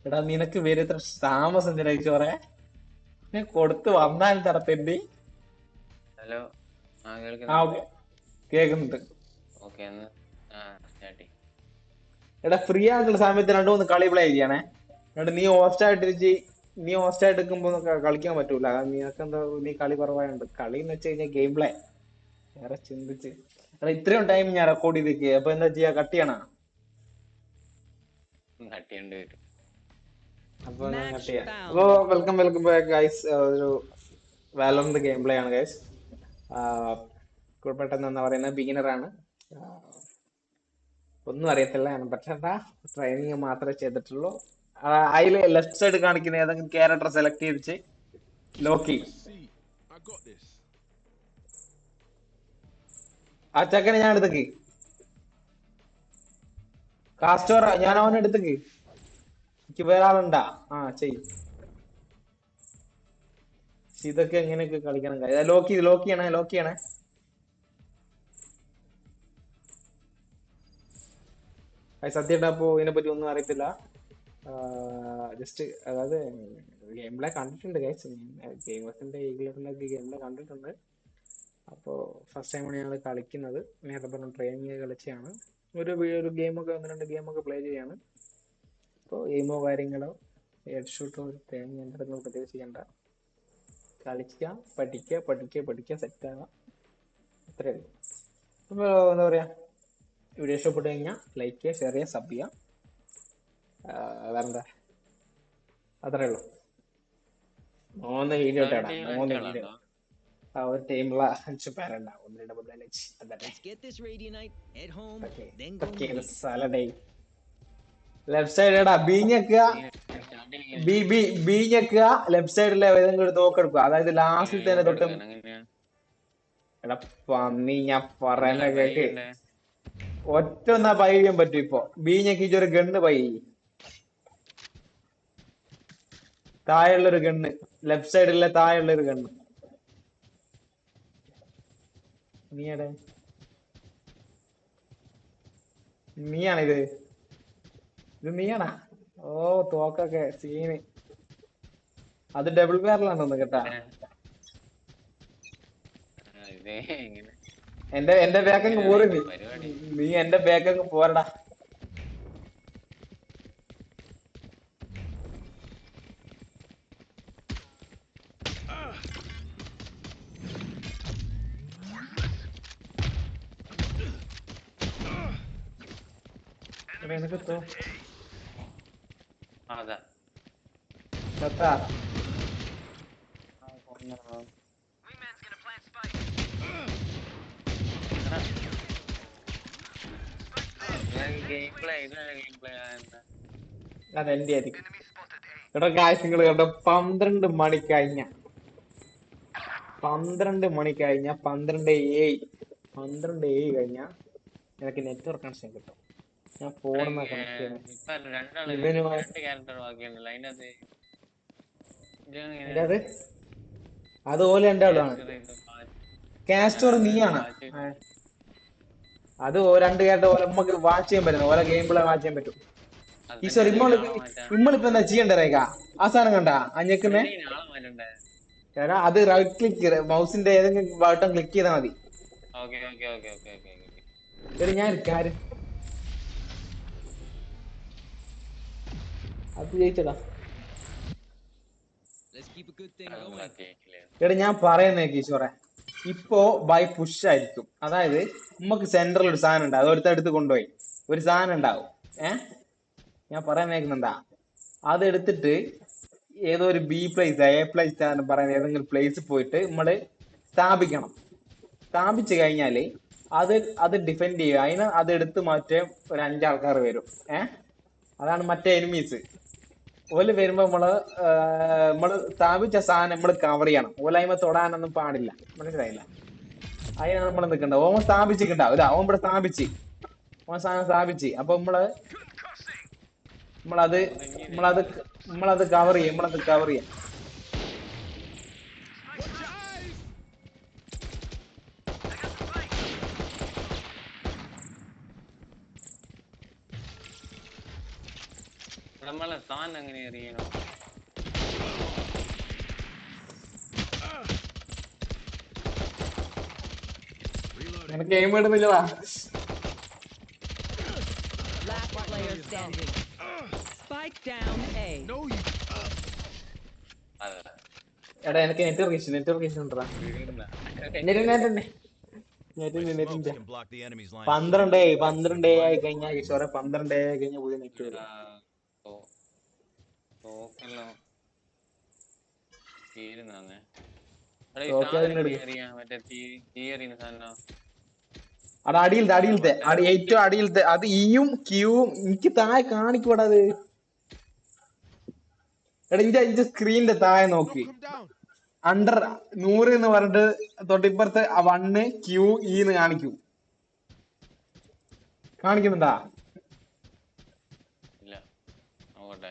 എടാ നിനക്ക് വരുത്ര താമസം ചോറെ ഞാൻ കൊടുത്ത് വന്നാൽ തരത്തേണ്ടി. ഹലോ. ആ ആ കേൾക്കുന്നുണ്ട്. ഓക്കെ, കേൾക്കുന്നുണ്ട്. ഓക്കെ എന്നാ സ്റ്റാർട്ട് ചെയ്യ്. എടാ ഫ്രീ ആയിട്ടുള്ള സമയത്ത് രണ്ടു മൂന്ന് കളി പ്ലേ ചെയ്യണേ. എന്നിട്ട് നീ ഹോസ്റ്റ് ആയിട്ട് നിൽക്കുമ്പോ കളിക്കാൻ പറ്റൂല. നിനക്ക് എന്താ, നീ കളി കുറവായുണ്ട്. കളി എന്ന് വെച്ച് കഴിഞ്ഞാൽ ഗെയിം പ്ലേ വേറെ ചിന്തിച്ച്. എടാ ഇത്രയും ടൈം ഞാൻ റെക്കോർഡ് ചെയ്തേക്ക്, അപ്പൊ എന്താ ചെയ്യാ, കട്ട് ചെയ്യണ? തട്ടിയുണ്ട് വരും. അപ്പൊ ഞാൻ കട്ട് ചെയ്യാം. അപ്പൊ വെൽക്കം വെൽക്കം ബാക്ക് ഗൈസ്. ഒരു വാലോറിന്റെ ഗെയിം പ്ലേ ആണ് ഗൈസ്. പെട്ടെന്ന് എന്താ പറയുന്നത്, ബിഗിനർ ആണ്. ഒന്നും അറിയത്തില്ല, പക്ഷെ ട്രെയിനിങ് മാത്രമേ ചെയ്തിട്ടുള്ളൂ. അതില് ലെഫ്റ്റ് സൈഡ് കാണിക്കുന്ന ഏതെങ്കിലും ക്യാരക്ടർ സെലക്ട് ചെയ്തിട്ട് ലോക്കി, ആ ചെക്കനെ ഞാൻ എടുത്തേക്ക്. കാസ്റ്റോറ ഞാൻ അവനെ എടുത്തേക്ക്. എനിക്ക് വേറെ ആളുണ്ടാ? ആ ചെയ്. ഇതൊക്കെ എങ്ങനെയൊക്കെ കളിക്കണം. ലോക്കിയാണ്. സത്യമായിട്ട് അപ്പോ ഇതിനെപ്പറ്റി ഒന്നും അറിയത്തില്ല. ജസ്റ്റ് അതായത് ഗെയിം പ്ലേ കണ്ടിട്ടുണ്ട് ഗൈസ്. ഗെയിമേഴ്സിന്റെ ഈ ലെവലിലൊക്കെ ഗെയിം പ്ലേ കണ്ടിട്ടുണ്ട്. അപ്പോൾ ഫസ്റ്റ് ടൈമാണ് ഞങ്ങൾ കളിക്കുന്നത്. നേരത്തെ പറഞ്ഞ ട്രെയിനിങ് കളിച്ചാണ്. ഒരു ഗെയിമൊക്കെ, ഒന്ന് രണ്ട് ഗെയിമൊക്കെ പ്ലേ ചെയ്യാണ്. അപ്പോൾ ഗെയിമോ കാര്യങ്ങളോ ഹെഡ് ഷൂട്ടോ ട്രെയിനിങ് എന്തെങ്കിലും പ്രത്യേകിച്ച് ചെയ്യണ്ട. കളിക്കുക, പഠിക്കുക, സെറ്റ് ആവുക, അത്രേ ഉള്ളൂ. അപ്പോൾ എന്താ പറയാ, വീഡിയോ ഇഷ്ടപ്പെട്ട് കഴിഞ്ഞാൽ ലൈക്ക് ചെയ്യുക, ഷെയർ ചെയ്യുക, സബ് ചെയ്യുക. വേറെന്താ, അത്രേ ഉള്ളൂ. 3 വീഡിയോ ഒരു ഇട്ടാടാ, ടീമിൽ 3 വീഡിയോ. അഞ്ചാളുണ്ടോ? ആ ഒരു ടീമുള്ള 5 പേരുണ്ടാവും. 1, 2, 3, 4, 5 അതല്ലേ. ഓക്കെ സാലഡേ ലെഫ്റ്റ് സൈഡ് എടാ ബി ഞെക്കുക. സ്റ്റാർട്ടിങ് ബി ഞെക്കുക. ലെഫ്റ്റ് സൈഡിലെ ഏതെങ്കിലും ഒരു തോക്കെടുക്കുക. അതായത് ലാസ്റ്റിൽ തന്നെ എവിടെ തൊട്ട്. എടുക്കാൻ അങ്ങനെയാ? എടാ പന്നി, ഞാൻ പറയുന്ന എന്തെല്ലാം ബൈ കേക്ക്. ഉണ്ട്? ഒറ്റ ഒന്നാ ബൈ ചെയ്യാൻ പറ്റും. ഇപ്പൊ ബി ഞെക്കിച്ച് ഒരു ഗണ്ണ് ബൈ ചെയ്യും. താഴെയുള്ളൊരു ഗണ്ണ്, ലെഫ്റ്റ് സൈഡിലെ താഴെയുള്ളൊരു ഗണ്ണ്. നീയാടെ? നീയാണിത്? ഇത് നീയാണാ? ഓ തോക്കൊക്കെ സീന്. അത് ഡബിൾ ബാരലാണെന്ന് കേട്ടാ. ഇത് ഇങ്ങനെ എന്റെ ബാക്കങ്ങ് പോര് നീ. പരിപാടി. നീ എന്റെ ബാക്കങ്ങ് പോരടാ. നിനക്ക് അതാ സത്താ ഗെയിം പ്ലേ ഇതാണ് ഗെയിം പ്ലേ. അതെന്റെ ആയിരിക്കും. എടാ കാശ് നിങ്ങൾ കേട്ടോ, 12 മണി കഴിഞ്ഞ കഴിഞ്ഞ എനിക്ക് നെറ്റ്വർക്ക് കണക്ഷൻ കിട്ടും. ഞാൻ ഫോണിൽ കണക്ട് ചെയ്യുന്നത് ഇപ്പൊ രണ്ടാള്, ഇവനുമായി. രണ്ട് ക്യാരക്ടർ ബാക്കിയുണ്ടല്ലോ അതിന്റെ അത്. അതിന്റെ അത് അതുപോലെ എന്റെ ആളാണ്. കാസ്റ്റോർ നീയാണ്. അത് രണ്ട് കേട്ട പോലെ നമുക്ക് വാച്ച് ചെയ്യാൻ പറ്റും. ഓരോ ഗെയിം പ്ലേ വാച്ച് ചെയ്യാൻ പറ്റും. ഈശ്വർ ആളെ മാറ്റാൻ ഇമ്മളിപ്പോ എന്താ ചെയ്യണ്ട രേഖ? ആ സാധനം കണ്ടാ അഞ്ഞക്കുന്നേ? ആളെ മാറ്റണ്ടേ? കാരണം അത് റൈറ്റ് ക്ലിക്ക്, മൗസിന്റെ ഏതെങ്കിലും ബട്ടൺ ക്ലിക്ക് ചെയ്താൽ മതി. Okay okay okay okay okay okay. എടി ഞാൻ കാര്യം അത് ജയിച്ചടാ. എടി ഞാൻ പറയുന്നേ ഈശ്വറെ, ഇപ്പോ ബൈ പുഷ് ആയിരിക്കും. അതായത് നമുക്ക് സെന്ററിൽ ഒരു സാധനം ഉണ്ട്, അതൊരുത്തടുത്ത് കൊണ്ടുപോയി ഒരു സാധനം ഉണ്ടാവും. ഞാൻ പറയുന്നേക്കുന്നുണ്ടാ? അതെടുത്തിട്ട് ഏതോ ഒരു ബി പ്ലേസ് എ പ്ലേസ് പറയുന്ന ഏതെങ്കിലും പ്ലേസ് പോയിട്ട് നമ്മള് സ്ഥാപിക്കണം. സ്ഥാപിച്ചു കഴിഞ്ഞാല് അത് അത് ഡിഫെൻഡ് ചെയ്യുക. അതിന് അത് എടുത്ത് മാറ്റേ ഒരു 5 ആൾക്കാർ വരും. അതാണ് മറ്റേ എനിമീസ്. ഓല് വരുമ്പോ നമ്മള് സ്ഥാപിച്ച സാധനം നമ്മള് കവർ ചെയ്യണം. ഓലൈമ തൊടാനൊന്നും പാടില്ല. മനസ്സിലായില്ല? അതിനാണ് നമ്മൾ നിൽക്കേണ്ടത്. ഓൻ സ്ഥാപിച്ചിട്ടുണ്ടാവും. ഇതാ ഓൻ ഇവിടെ ഓൻ സാധനം സ്ഥാപിച്ച്. അപ്പൊ നമ്മളത് നമ്മളത് നമ്മളത് കവർ ചെയ്യാം. നമ്മളെ താൻ എങ്ങനെ എറിയണം? നിനക്ക് game ഇടുന്നില്ലടാ. Last player standing. Spike down A. അതെ എടാ എനിക്ക് നെറ്റ്വർക്ക് ഉണ്ടടാ. വീഴുന്ന നെറ്റിന്റെ 12 ആയി കഴിഞ്ഞാൽ കിഷോറെ 12 ആയി കഴിഞ്ഞാൽ പുതിയ നെറ്റ് വരും. തോക്കെല്ലാം തീരുന്നേ. ഓക്കെ അതിനെടുക്ക്. അറിയാം മറ്റേ തീ എറിയുന്ന സാധനം. അത് അടിയിലത്തെ ഏറ്റവും അടിയിലത്തെ അത് ഇയും ക്യൂവും എനിക്ക് താഴെ കാണിക്കൂടാ അത്. എടാ ഇന്റെ സ്ക്രീനിന്റെ താഴെ നോക്ക്. അണ്ടർ 100 എന്ന് പറഞ്ഞിട്ട് തൊട്ടിപ്പുറത്ത് 1 ക്യൂ ഇന്ന് കാണിക്കുന്നുണ്ടാ? ഇല്ല നോക്കട്ടെ.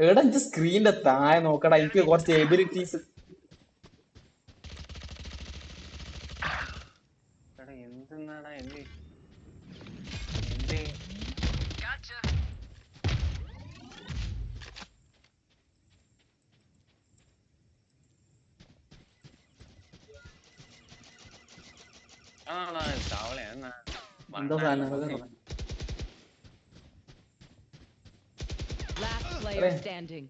എടാ ഇന്റെ സ്ക്രീനിന്റെ താഴെ നോക്കടാ. എനിക്ക് കുറച്ച് എബിലിറ്റീസ്. എന്തെന്നാടാ എന്ത് തവള എന്നാ എന്താ സാധനം? Last player standing.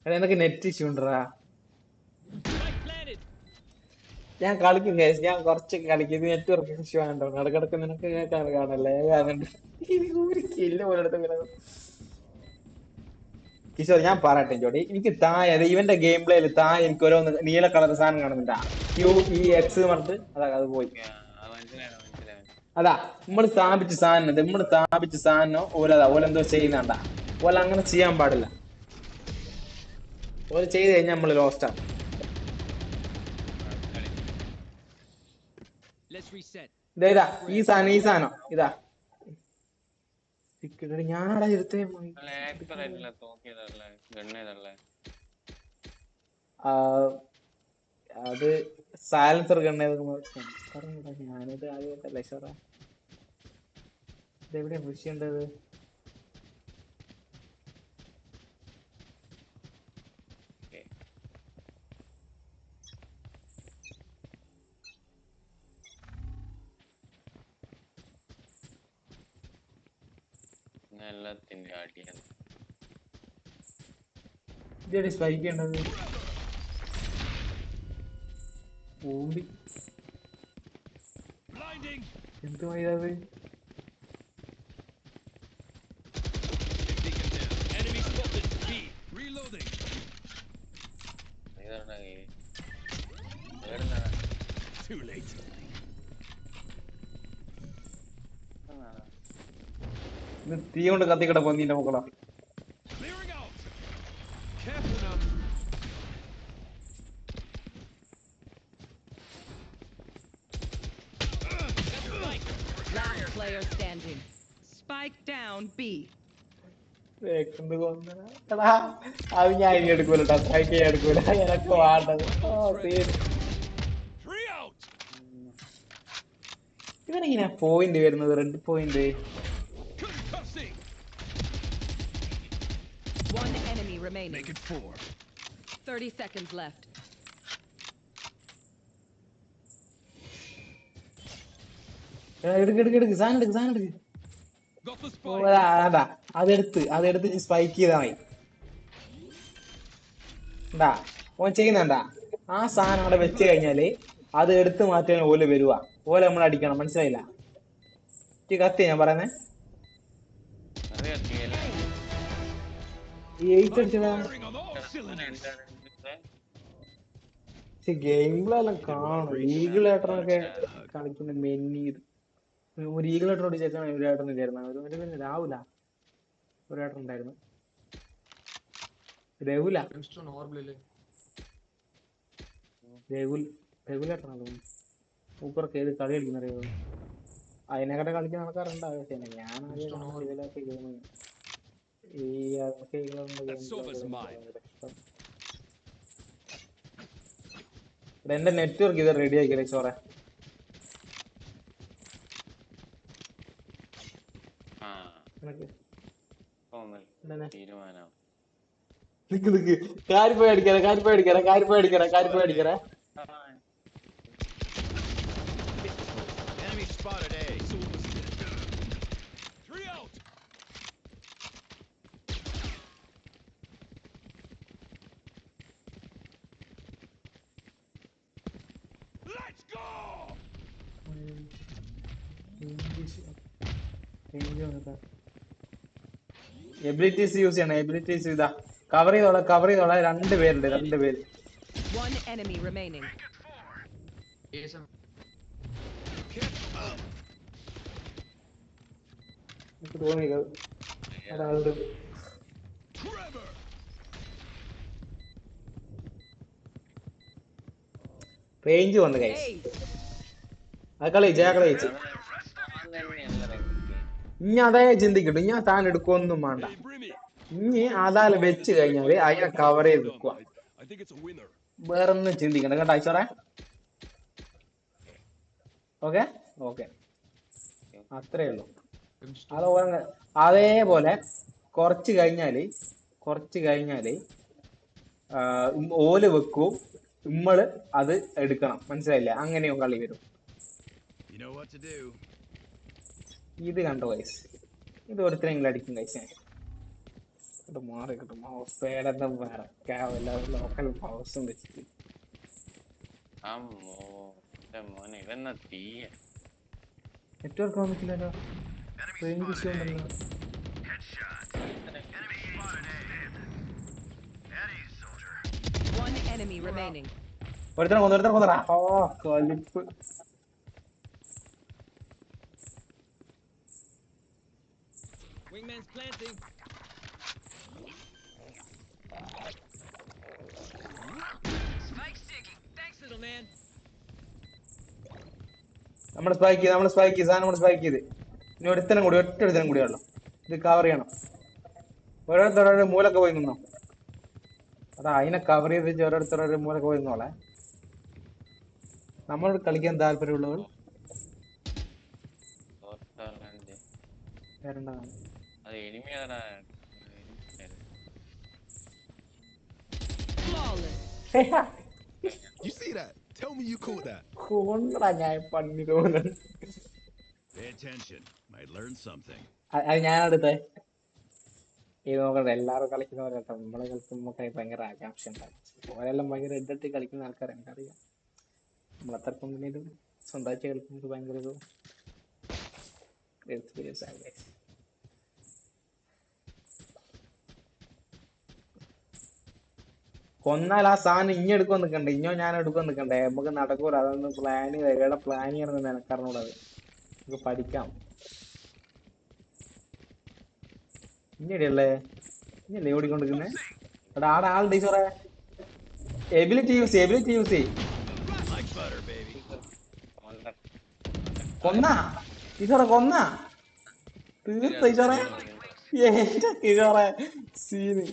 എടാ എനിക്ക് നെറ്റ് ഇഷ്യൂ ഉണ്ടടാ. ഞാൻ കളിക്കും guys. ഞാൻ കുറച്ച് കളിക്കും. നെറ്റ്വർക്ക് ഇഷ്യൂ ആണോ ഇടക്കിടക്ക് നിനക്ക് കേൾക്കാൻ കാണല്ലേ? ഒരു കില്ല് പോലെടുത്ത് കിഷോർ ഞാൻ പറയട്ടെ ജോഡി. എനിക്ക് താഴെ ഇവന്റെ ഗെയിം പ്ലേയിൽ താഴെ എനിക്ക് ഓരോ നീല കളർ സാധനം കാണുന്നുണ്ടാ. QEX പറഞ്ഞിട്ട് അതാ അത് പോയി. മനസ്സിലായി. അതാ നമ്മള് സ്ഥാപിച്ച സാധനം ഓലെന്തോ ചെയ്യുന്നുണ്ടാ. ഓല അങ്ങനെ ചെയ്യാൻ പാടില്ല. ഓല ചെയ്ത് കഴിഞ്ഞാൽ നമ്മള് ലോസ്റ്റാണ്. ഇതാ ഈ സാധനം ഇതാ ഞാനടാ ഇരുത്തേ. അത് സൈലൻസർ പറഞ്ഞടാ. ഞാനിത് ആദ്യമായിട്ടല്ലേ ഷോറാ. ഇതെവിടെയാ പുഷ് ചെയ്യേണ്ടത്? എല്ലാത്തിന്റെ അടിയാണ് ഇതെവിടെ സ്പൈക്ക് ചെയ്യേണ്ടത്? ഓമ്പി എന്തുമായത്? ഇത് തീ കൊണ്ട് കത്തിക്കട പൊന്നിന്റെ മക്കളാ. Last player standing. Spike down B. അത് ഞാൻ ഇനി എടുക്കൂലട്ടാ. സ്ട്രൈക്ക് ചെയ്യാൻ എടുക്കൂല. എനക്ക് വേണ്ടത് ഇവനെങ്ങനെയാ പോയിന്റ് വരുന്നത്? Red point. One enemy remaining. Make it 4. 30 seconds left. എടുക്ക് സാധനം എടുക്ക്. അതാ അതെടുത്ത് സ്പൈക്ക് ചെയ്താ മതി. ഉണ്ടാ ഓൻ ചെയ്യുന്നുണ്ടാ? ആ സാധനം അവിടെ വെച്ച് കഴിഞ്ഞാല് അത് എടുത്ത് മാറ്റാൻ ഓല് വരുവാ. ഓലെ നമ്മൾ അടിക്കണം. മനസ്സിലായില്ല? കത്തി ഞാൻ പറയുന്നേ. ഗെയിം പ്ലേ എല്ലാം കാണും. ഈഗിളേട്ടനൊക്കെ കളിക്കുന്ന മെന്നീത്. ഒരു ഈഗിളേട്ടനോട് ചേർക്കാൻ ഒരു ഏട്ടൻ ഇല്ലായിരുന്നു. ഒരു പിന്നെ രാഹുല ഒരു ഏട്ടൻ ഉണ്ടായിരുന്നു. രഘുലേട്ടനാണ് സൂപ്പറൊക്കെ ഏത് കളി കളിക്കുന്ന അറിയോ? അതിനെക്കാട്ടെ കളിക്കുന്ന ആൾക്കാരുണ്ടാവും. പക്ഷേ ഞാൻ ഇതിലൊക്കെ ഈ എന്റെ നെറ്റ്വർക്ക് ഇത് റെഡി ആക്കിയേ ചോറെ. തീരുമാനം. നിക്ക് കാരിപ്പോയി അടിക്കറ. Enemy spotted A. Three out. Let's go. Abilities use ചെയ്യണം. എബിലിറ്റീസ് ഇതാ കവർ ചെയ്തോളാം. 2 പേരുണ്ട്. 2 പേര്. One enemy remaining. എനിക്ക് തോന്നി ഒരാളുടെ റേഞ്ച് വന്നു കൈ. Ace. അത് കളിച്ചു. ഇനി അതേ ചിന്തിക്കട്ടെ. ഞാൻ താൻ എടുക്കൊന്നും വേണ്ട. ഇനി അതാല് വെച്ച് കഴിഞ്ഞാല് അതിനെ കവർ ചെയ്ത് നിൽക്കുക. വേറൊന്നും ചിന്തിക്കണ്ട കേട്ടോ ഐശ്വറ. ഓക്കെ അത്രേ ഉള്ളൂ. അതുപോലെ അതേപോലെ കുറച്ച് കഴിഞ്ഞാല് ഓല് വെക്കും, നമ്മള് അത് എടുക്കണം. മനസ്സിലായില്ലേ? അങ്ങനെയും കളി വരും. ഇത് കണ്ടോ ഗൈസ്? ഇത് ഒരുത്തരെങ്കിലും അടിക്കും ഗൈസ്. മാറി കിട്ടും. മൗസ് പേടെന്താ വരക്കാവില്ല. ലോക്കൽ മൗസും വെച്ചിട്ട് നെറ്റ്വർക്ക് വന്നിട്ടില്ലല്ലോ. റേഞ്ച് ഇഷ്യൂ ഉണ്ടല്ലോ. One enemy remaining. ഒരുത്തരം കൊന്നടാ. ഓ കലിപ്പ്. Wingman's planting. Spike sticking. Thanks, little man. നമ്മള് സ്പൈക്ക് ചെയ്ത് ഇനി ഒറ്റ ഒരുത്തരം കൂടിയുള്ളൂ. ഇത് കവർ ചെയ്യണം. ഓരോരുത്തരോട് മൂലൊക്കെ പോയി നിന്നോ. അതാ അതിനെ കവർ ചെയ്ത് ഓരോരുത്തരോട് മൂലൊക്കെ പോയി നിന്നോളെ. നമ്മളോട് കളിക്കാൻ താല്പര്യമുള്ളവർ വരേണ്ടതാണ്. Flawless. You see that? Tell me you cool with that. കൊണ്ടാ ഞാൻ പണി തോന്നുന്നു. Pay attention. Might learn something. അത് ഞാനടുത്തേ ഇത് നോക്കട്ടെ. എല്ലാവരും കളിക്കുന്നവരട്ടോ. നമ്മളെ കളിക്കുമ്പോ ഭയങ്കര ആകാംക്ഷ ഉണ്ടാകും. ഓരെല്ലാം ഭയങ്കര എഡിട്ട് കളിക്കുന്ന ആൾക്കാരെ എനിക്കറിയാം. നമ്മളത്ര കമ്പനിയിലും സ്വന്തമായിട്ട് കളിക്കുന്നത് ഭയങ്കര ഒരു എക്സ്പീരിയൻസ് ആണ്. കൊന്നാൽ ആ സാധനം എടുക്കാൻ നിൽക്കണ്ടേ. ഞാൻ എടുക്കാൻ നിൽക്കണ്ടേ. നമുക്ക് നടക്കൂല. അതൊന്ന് പ്ലാൻ ചെയ്യണമെന്ന് നിനക്കറിഞ്ഞൂടത്. നമുക്ക് പഠിക്കാം. ഇനിയല്ലേ ഓടിക്കൊണ്ടിരിക്കുന്നേ. എടാ ആടെ ആൾ ടീച്ചറെ എബിലിറ്റി യൂസ് ചെയ്. കൊന്ന തീർത്ത ടീച്ചറെ. എന്റെ ടീച്ചറെ സീന്.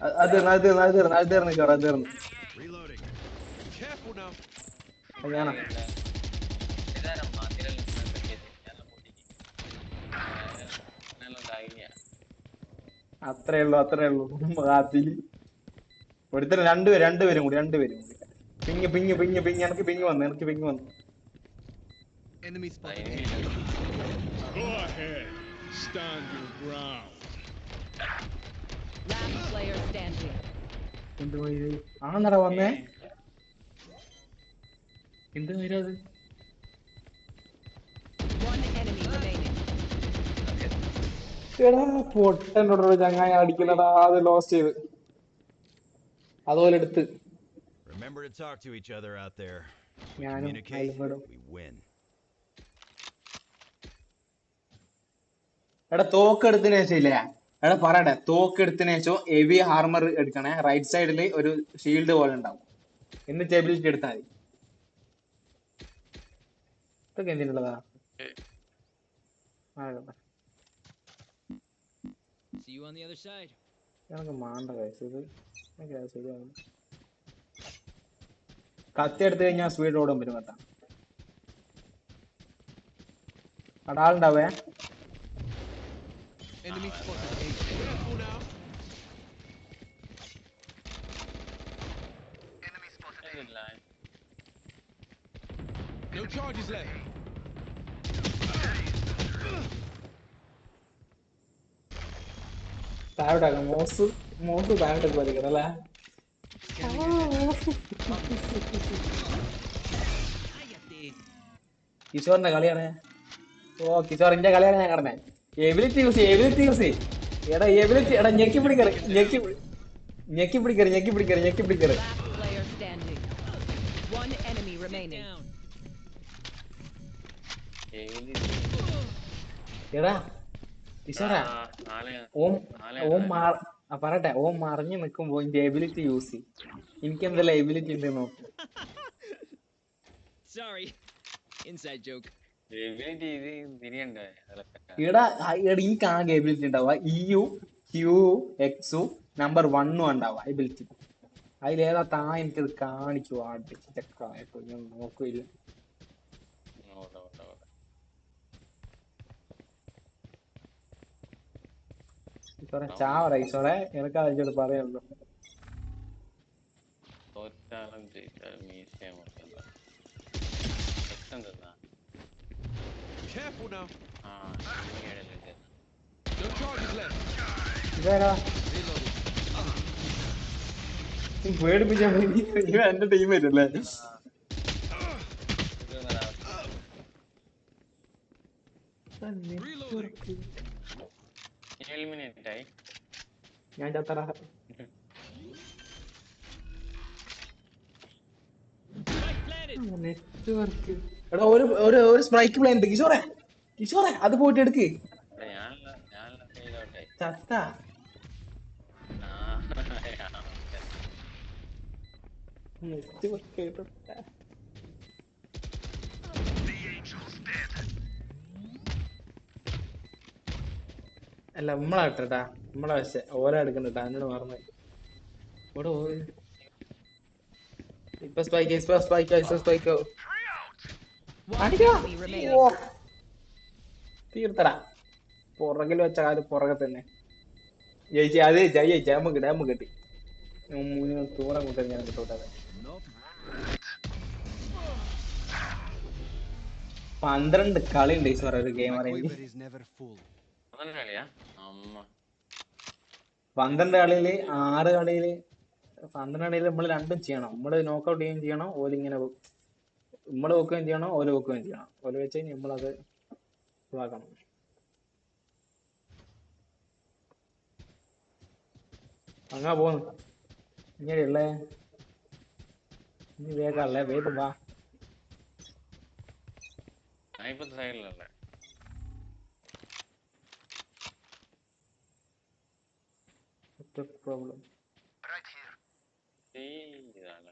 അത് തീർന്നു. ഞാനാ അത്രേ ഉള്ളൂ. ഒരുത്തരം രണ്ടുപേരും കൂടി. പിങ് എനിക്ക് പിങ് വന്നു. Enemy spotted A. Go ahead. Stand your ground. Last player standing. ആണെന്നടാ വന്നേ. എന്ത് വരും? One enemy remaining. പൊട്ടനോട് ചങ്ങായി അടിക്കുന്നടാ. അത് ലോസ്റ്റ് ചെയ്ത് അതുപോലെ എടുത്ത്. Remember to talk to each other out there. We ഞാനും communicate, we win. എടാ തോക്കെടുത്തതിന് ശേഷം ഇല്ലേ, എടാ പറയട്ടെ, തോക്കെടുത്തതിന് ശേഷം ഹെവി ഹാർമർ എടുക്കണേ. റൈറ്റ് സൈഡിൽ ഒരു ഷീൽഡ് പോലെ ഉണ്ടാവും. എന്നിട്ട് എബിലിറ്റി എടുത്താൽ മതി. ഇതൊക്കെ എന്തിനുള്ളതാ? See you on the other side. ഞങ്ങൾക്ക് മാണ്ട കഴിച്ചത് ശരിയാവും. കത്തി എടുത്തു കഴിഞ്ഞാൽ സ്പീഡ് ഓടാൻ പറ്റും കേട്ടാ. അവിടെ ആളുണ്ടാവേ. Enemy spotted. A. Careful now. ഇതില്ല. No charges left. താഴോട്ടാക്ക മോസ് താഴോട്ടേക്ക് വലിക്കണം അല്ലേ? കിഷോറിന്റെ കളിയാണ്. ഓ കിഷോറിന്റെ കളിയാണ് ഞാൻ കടന്നേ. എബിലിറ്റി യൂസ് എടാ എബിലിറ്റി എടാ ഞെക്കി പിടിക്കറ്. Last player standing. One enemy remaining. എടാ കിഷോറാ ഓം പറയട്ടെ, ഓം മറിഞ്ഞു നിൽക്കുമ്പോ ഇന്റെ എബിലിറ്റി യൂസ് ചെയ്യും. എനിക്ക് എന്തെല്ലാം എബിലിറ്റി ഉണ്ട് നോക്ക്. Sorry. Inside joke. തിരിയണ്ടേ അതൊക്കെ. എടാ എനിക്ക് ആകെ എബിലിറ്റി ഉണ്ടാവുക EU Q X നമ്പർ 1 ഉണ്ടാവുക എബിലിറ്റി. അതിലേതാ എനിക്കത് കാണിച്ചു അടിച്ചോ ഞാൻ നോക്കില്ല. ഈശോറെ ചാവറ ഈശോറെ, എനിക്ക് അതിനോട് പറയുള്ളൂ. തോറ്റാലും ജയിച്ചാലും മീശയം Careful now. ആ No charges left. ഇതാരാ പേടിപ്പിക്കാൻ വേണ്ടി എന്റെ ടീം വരല്ലേ? എലിമിനേറ്റ് ആയി. ഞാൻ ചത്തറ. നെറ്റ്വർക്ക് എടാ ഒരു സ്ട്രൈക്ക് പ്ലേ ഉണ്ട് കിഷോറെ അത് പോയിട്ട് എടുക്ക്. ഞാനല്ല ഫെയിലോട്ടെ. ചത്ത നെറ്റ്വർക്ക് അല്ല നമ്മളാട്ടാ നമ്മളെ പക്ഷെ ഓരോ എടുക്കണ്ടാ എന്നോട് മറന്നു. ഇവിടെ ഇപ്പൊ സ്പൈക്ക് One enemy remaining. തീർത്തടാ. പുറകിൽ വെച്ച കാര്യം പുറകെ തന്നെ ജയിച്ചു. അത് ജയിച്ച നമുക്ക് കിട്ടി. തൂറ കൂട്ടാൻ ഞാൻ കിട്ടൂട്ടെ. 12 കളി ഉണ്ട് ഈശ്വര ഒരു ഗെയിം അറിയാൻ. is never full. കളിയാ അമ്മ 12 കളിയില് 6 കളിയില് 12 കളിയിൽ നമ്മൾ രണ്ടും ചെയ്യണം. നമ്മള് നോക്കൗട്ട് ചെയ്യുകയും ചെയ്യണം, ഓലിങ്ങനെ നമ്മള് വെക്കുകയും ചെയ്യണം, ഓല് വെക്കുകയും ചെയ്യണം. ഓല് വെച്ച് കഴിഞ്ഞാൽ നമ്മളത് ഇതാക്കണം. അങ്ങാ പോന്നു ഇങ്ങനെയുള്ളേ. ഇനി വേഗല്ലേ വേഗം വാ. ഇപ്പത്തെ സൈഡിലല്ലേ പ്രോബ്ലം ഇതാണ്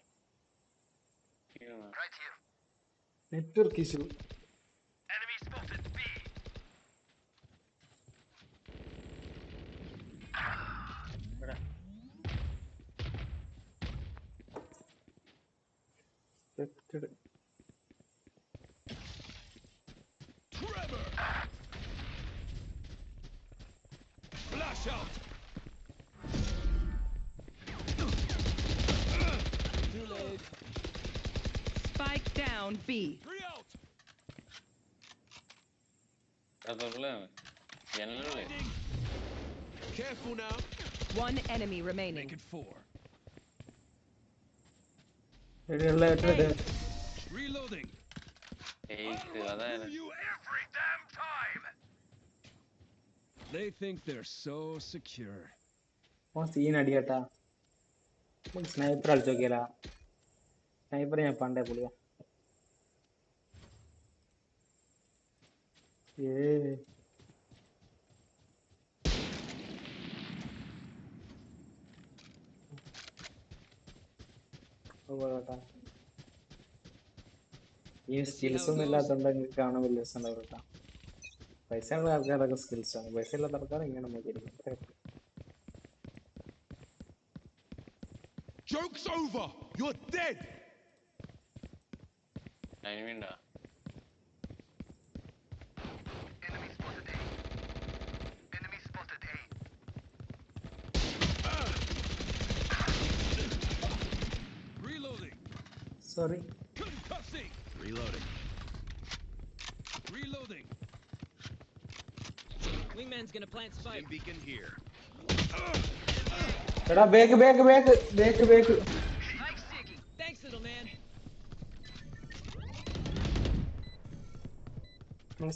network issue. Flash out. Too late. Spike down B. 3 out. ജനലുള്ളേ. Careful now. One enemy remaining. Make it 4. Reloading. അതായത് You every damn time. They think they're so secure. Scene അടിയട്ടാ. സ്നൈപ്പർ കളിച്ചു നോക്കിയാല. സ്നൈപ്പർ ഞാൻ പണ്ടേ പുള്ളിയാ. ഈ skills ഒന്നും ഇല്ലാത്തോണ്ടെങ്കിൽ കാണാൻ വലിയ രസം ഉണ്ടാവും കേട്ടോ. പൈസ ഉള്ള ആൾക്കാരൊക്കെ സ്കിൽസ് ആണ്, പൈസ ഇല്ലാത്ത ആൾക്കാർ ഇങ്ങനെ നോക്കിയിരിക്കും. Joke's over. You're dead. Sorry. Concussing. Reloading. Reloading. Wingman's gonna plant spike. Beacon here. എടാ back. Thanks, little man.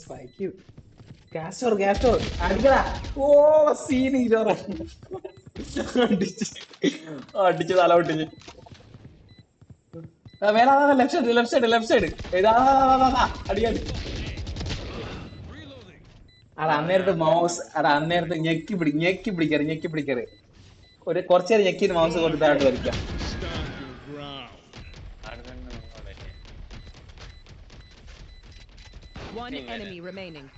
Spike caster അടിക്കടാ. ഓ സീന് ചോറ അടിച്ച് തല പൊട്ടിച്ച്. വേണ ലെഫ്റ്റ് സൈഡ് ഏതാ അടിക്കാടി. അടാ അന്നേരത്ത് മൗസ് അന്നേരത്ത് ഞെക്കി പിടിക്കറ് ഒരു കുറച്ചേരം ഞെക്കി മൗസ് കൊടുത്തായിട്ട് വലിക്കാം. Stand your ground. അടുത്തന്നെ നിന്നോടല്ലേ. One enemy remaining.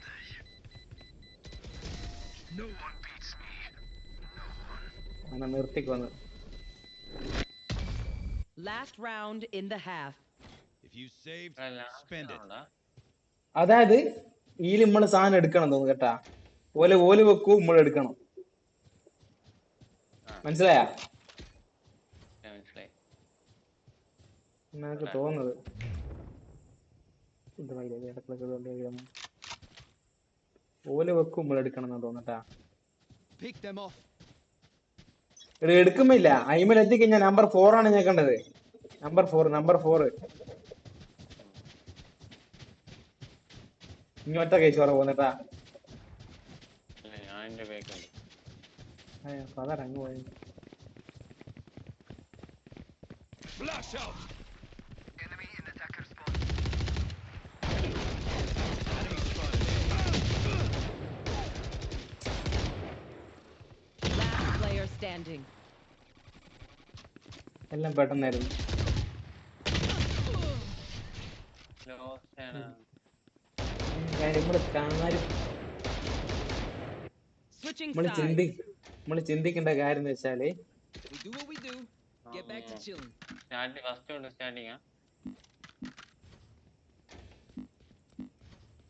അങ്ങനെ നിർത്തിക്കൊന്ന്. Last round in the half. If you saved, spend it. അതായത് ഈല് നമ്മള് സാധനം എടുക്കണം തോന്നുന്നു കേട്ടാ. ഓല് വെക്കൂ നമ്മൾ എടുക്കണം. മനസ്സിലായാ? മനസ്സിലായി. എനിക്ക് തോന്നുന്നത് ഓല് വെക്കും നമ്മൾ എടുക്കണം എന്നാ തോന്നട്ടാ. Pick them off. എടുക്കുമില്ല അയിമൽ എത്തിക്കഴിഞ്ഞാൽ നമ്പർ 4 ആണ് ഞാൻ കണ്ടത്. നമ്പർ 4 ഇനി ഒറ്റ കേസ് പറ പോന്നട്ടാ. ഞാൻ എന്റെ ബേക്കുണ്ട്. ഫാദർ അങ്ങ് പോയി. Flash out. Last player standing. എല്ലാം പെട്ടെന്നായിരുന്നു. നമ്മള് Switching നമ്മള് sides. ചിന്തിക്കേണ്ട കാര്യം എന്ന് വെച്ചാല് We do what we do. Get back to chilling. First കൊണ്ട് സ്റ്റാർട്ടിങ്ങാ.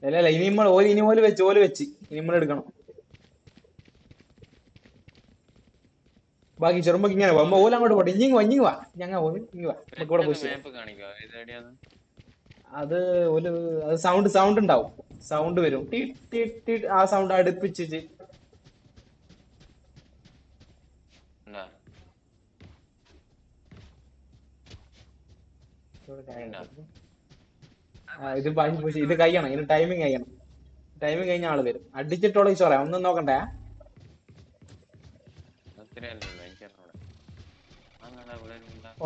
അല്ല ഇനി ഓല് വെച്ച് ഇനി നമ്മൾ എടുക്കണം. ബാക്കി ചെറുമ്പോ ഇങ്ങനെ ഓല അങ്ങോട്ട് പോട്ടെ. ഇഞ്ഞിങ് വാ ഞങ്ങ ഇങ്ങ് വാ നമുക്ക് ഇവിടെ പോയി. മാപ്പ് കാണിക്കോ ഇതെവിടെയാന്ന്? അത് സൗണ്ട് ഉണ്ടാവും. സൗണ്ട് വരും ആ സൗണ്ട് അടുപ്പിച്ചിട്ട് എന്താ ഇത് കഴിയണം. ഇതിന് ടൈമിങ് കഴിഞ്ഞ ആള് വരും. അടിച്ചിട്ടോളൂ ചോറ ഒന്നും നോക്കണ്ടേ.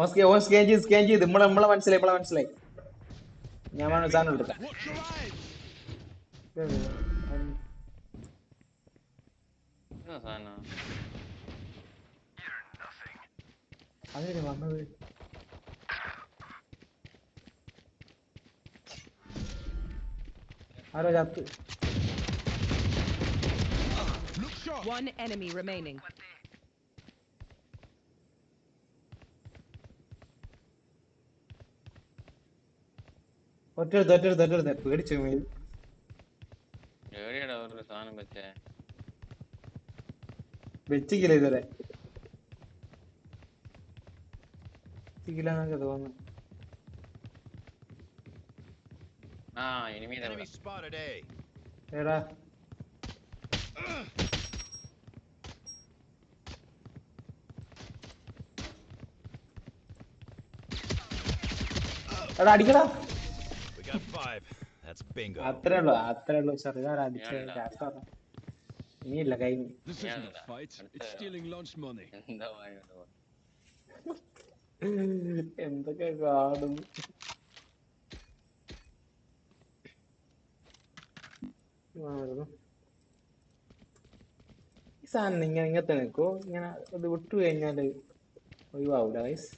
ഓൻ സ്കാൻ ചെയ്ത് നമ്മളെ മനസ്സിലായി. ഞാൻ സാധനം എടുക്കാം. Watch your eyes. അതെ വന്നത്. ആരോ ചത്ത്. Look sharp. One enemy remaining. ഒറ്റ പേടിച്ചു പോയി. എവിടെയാടാ ഒരു സാധനം വെച്ചിക്കില്ല ഇതുവരെ. എന്നൊക്കെ തോന്നുന്നു. Enemy spotted A. എടാ അടിക്കടാ. We got 5. That's bingo. അത്രേ ഉള്ളൂ ചെറുതാരാ അടിച്ച. ഇനിയില്ല കഴിഞ്ഞു. This isn't a fight. It's stealing lunch money. എന്താ എന്തൊക്കെ കാണും. ഈ സാധനം ഇങ്ങനത്തെ നിൽക്കോ ഇങ്ങനെ ഇത് വിട്ടു കഴിഞ്ഞാല് ഒഴിവാവൂല ഗൈസ്.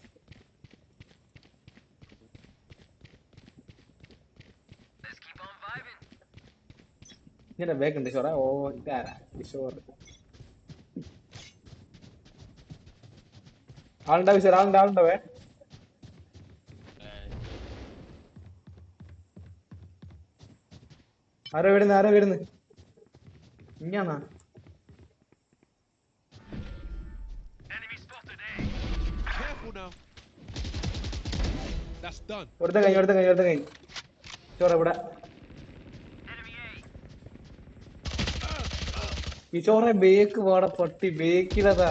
ഇങ്ങനെ ബേക്കുണ്ട് ഷോറ. ഓ ഇതാരാ ഷോർ ആളുണ്ടാവേ. ആരോ വരുന്നു ഇങ്ങാന്നാ. Careful now. That's done. ഒരുത്ത കഴിഞ്ഞു ചോറ ഇവിടെ ഈ ചോറെ ബേക്ക് വാട പട്ടി ബേക്കിലതാ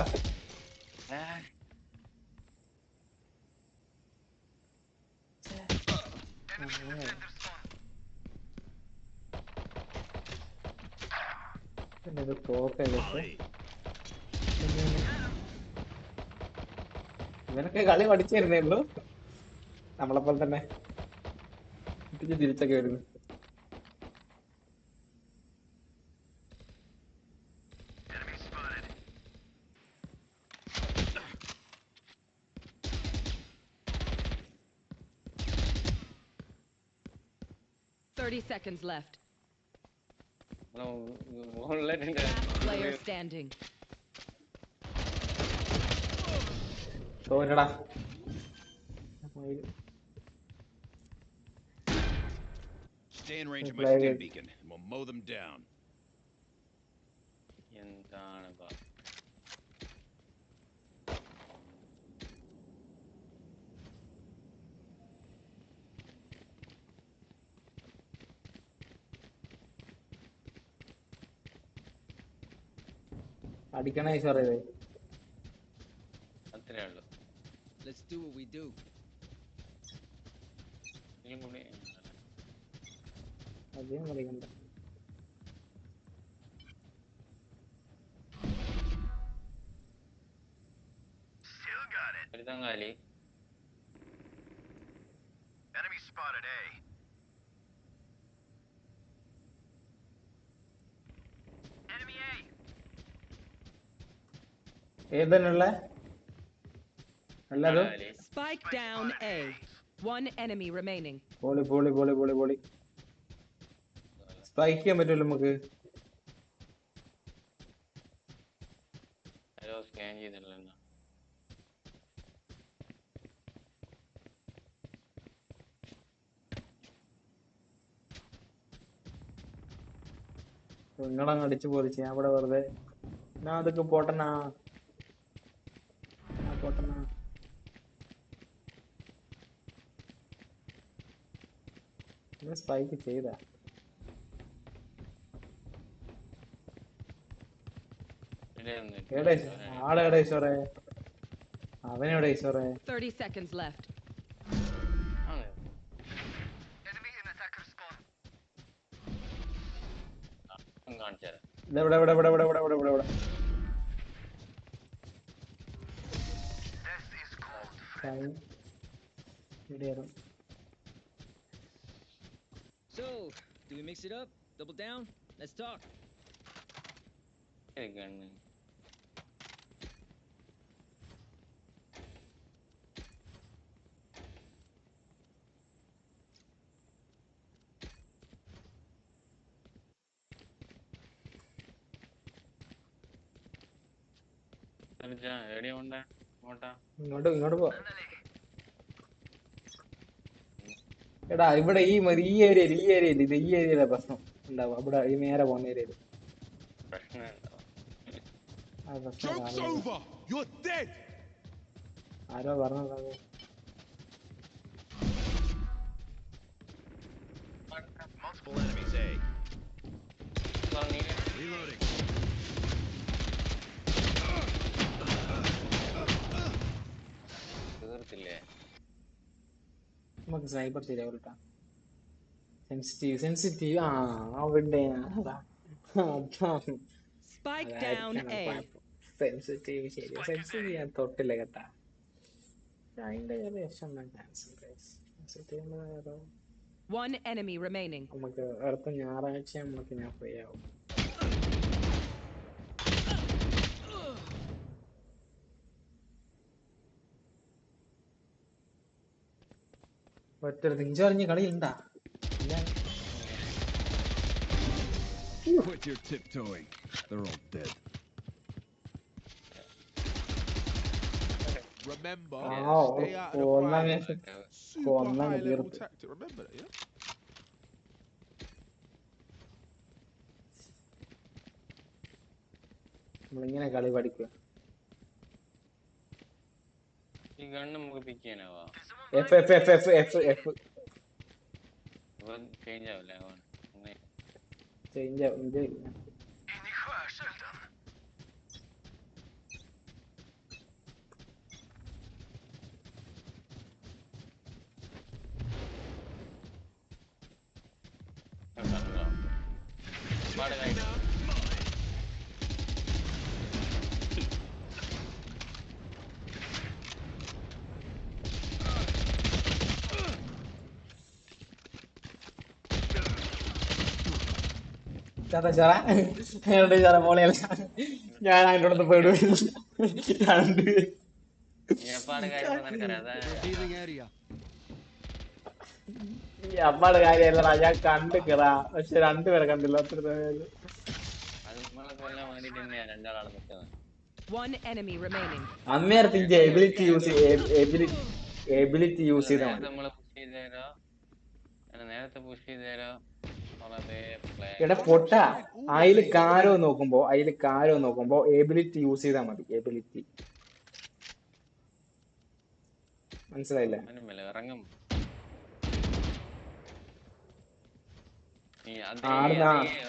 ഇവനൊക്കെ കളി പഠിച്ചിരുന്നേ ഉള്ളൂ നമ്മളെപ്പോലെ തന്നെ തിരിച്ചൊക്കെ വരുന്നു. Seconds left. No, won't let it. Player standing. തോന്നടാ Stay in range of my Play stim it. beacon, and we'll mow them down. എന്താണ് ഇപ്പൊ? അടിക്കണ ഈശ്വര ഇത് അത്രേ ഉള്ളൂ. Let's do what we do. ഇതിലും കൂടി അധികം കളിക്കണ്ട. ഒരുത്തൻ കാലി. ഏതന്നുള്ള എല്ലാരും കാലി. Spike down A. One enemy remaining. പോളി സ്പൈക്ക് ചെയ്യാൻ പറ്റുമല്ലോ നമുക്ക്. ഹലോ സ്കാൻ ചെയ്തിട്ടില്ല. നിങ്ങളങ്ങ് അടിച്ചു പൊളിച്ച് ഞാൻ ഇവിടെ വെറുതെ ഞാൻ അതൊക്കെ പോട്ടനാ സ്പൈക്ക് ചെയ്ത ആടെവിടെ ഈശ്വറെ അവനെവിടെ ഈശ്വറെ 30 seconds left. കാണിച്ചാൽ ഇതെവിടെ ഇവിടെ ഇവിടെ ഇവിടെ ഇവിടെ ഇവിടെ ഇവിടെ ഇവിടെ ഇവിടെയായിരുന്നു. So, do we mix it up? Double down? Let's talk. Gun എവിടെയാ കൊണ്ട അങ്ങോട്ടാ? ഇങ്ങോട്ട് പോ. എടാ ഇവിടെ ഈ ഏരിയയിൽ ഇത് ഈ ഏരിയയിലെ പ്രശ്നം ഉണ്ടാവും. അവിടെ ഈ നേരെ പോകുന്ന ഏരിയയിൽ പ്രശ്നം ആ പ്രശ്നം Joke's കാണുന്നില്ല. over! You're dead! ആരോ പറഞ്ഞത് Multiple enemies, A. Reloading. തീർത്തില്ലേ? നമുക്ക് സ്നൈപ്പർ ശരിയാവില്ല. സെൻസിറ്റീവ് ആ അവിടെ Spike down A. സെൻസിറ്റീവ് ശരി. സെൻസിറ്റീവ് ഞാൻ തൊട്ടില്ല കേട്ടാ. അതിന്റെ രസം സെൻസിറ്റീവ് One enemy remaining. നമുക്ക് അടുത്ത ഞായറാഴ്ച നമുക്ക് ഞാൻ ഫ്രീ ആവും. ഒറ്റ തിരിച്ചറിഞ്ഞ് കളിയുണ്ടാ? Quit your tiptoeing. They're all dead. Remember, stay out of the fire. Super high level tactic. Remember that, yeah? നമ്മളിങ്ങനെ കളി പഠിക്കുക. ഈ ഗണ്ണ് നമുക്ക് പിക്ക് ചെയ്യാനാവാ. F F F F F F ഇപ്പൊ ചേഞ്ച് ആവില്ല. ചേഞ്ച് ആവും ഇത്. ഒരുപാട് കാര്യം. പോലെയല്ല, ഞാൻ അതിൻ്റെ അടുത്ത് പെടുവില്ല. രണ്ടുപേരും ഒരുപാട് കാര്യം നിനക്കറിയാം. അതാ Revealing area. ഈ അമ്മാടെ കാര്യമല്ലടാ, ഞാൻ കണ്ടിക്കടാ, പക്ഷെ രണ്ടുപേരെ കണ്ടില്ല. അത്ര അത് നമ്മളെ കൊല്ലാൻ വേണ്ടിട്ട് തന്നെയാ രണ്ടാളാണ് നിൽക്കുന്നത്. One enemy remaining. അന്നേരത്തെ എബിലിറ്റി യൂസ് എബിലിറ്റി യൂസ് ചെയ്താൽ നേരത്തെ മതി. നമ്മള് പുഷ് ചെയ്ത് തരോ, നേരത്തെ പുഷ് ചെയ്ത് തരോ. എടാ പൊട്ട, അതില് കാരോ നോക്കുമ്പോ എബിലിറ്റി യൂസ് ചെയ്താൽ മതി. എബിലിറ്റി മനസ്സിലായില്ലേ? ഇറങ്ങും.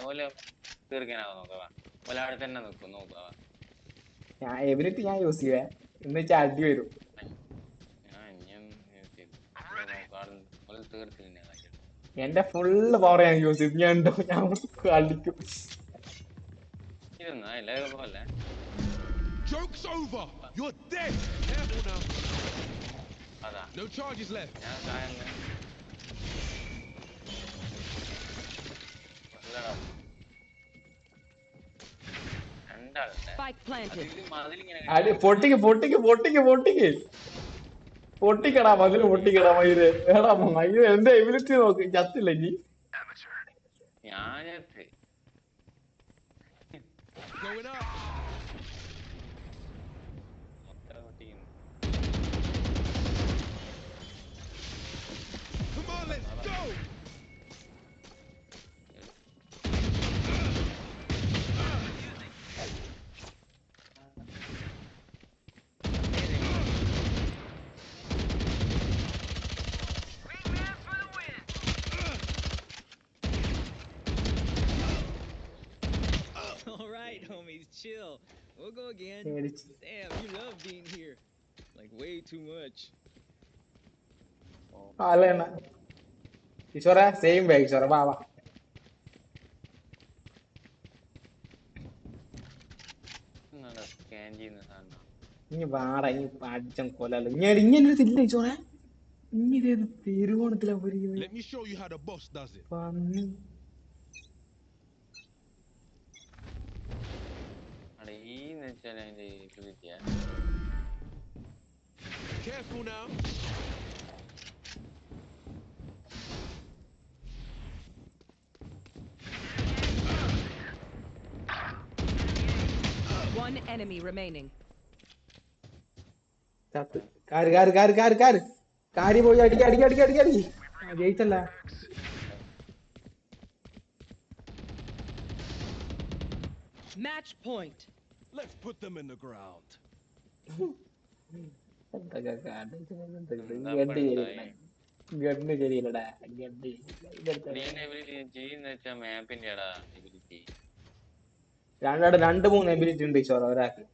ഓല തീർക്കാനാവാ നോക്കാം. ഒരാളെ തന്നെ നിൽക്കും നോക്കാം. ഞാൻ എബിലിറ്റി ഞാൻ യൂസ് ചെയ്യുവേ, എന്ന് വെച്ചാൽ അടി വരും. തീർത്തില്ല. എന്റെ ഫുള്ള് പവർ ഞാൻ യൂസ് ചെയ്തു. ഞാൻ കളിക്കും. ഇതൊന്നും എല്ലാവരും പോലെ. Joke's over. You're dead. Careful now. അതാ No charges left. ഞാൻ കായല്ല. Spike planted. അടി പൊട്ടിക്കടാ മതില്, പൊട്ടിക്കടാ മയില്. എടാ മയില് എന്റെ എബിലിറ്റി നോക്ക്, ചത്തില്ല ഇനി. ഞാനത്ത് Going up. Come on, let's go. All right, homies, chill. We'll go again. Damn, you love being here. Like, way too much. അല്ല ഈശ്വര സെയിം വേ ഈശ്വര, വാ വാ. ഇനി വാടാ, ഇനി അടിച്ചം കൊല്ലല്ലോ. ഇങ്ങനെ ഇല്ല ഈശ്വര, ഇനി ഇതേത് തെരുവോണത്തിലാ പോയിരിക്കുന്നത്. Let me show you how the boss does it. പന്നി Careful now. One enemy remaining. ചത്ത്. കാരി പോയി അടി. ജയിച്ചല്ല. Match point. Let's put them in the ground. Gun ശരിയല്ലടാ. മാപ്പിന്റെ എബിലിറ്റി 2-3 എബിലിറ്റി ഉണ്ട് ഈശ്വര ഒരാൾക്ക്.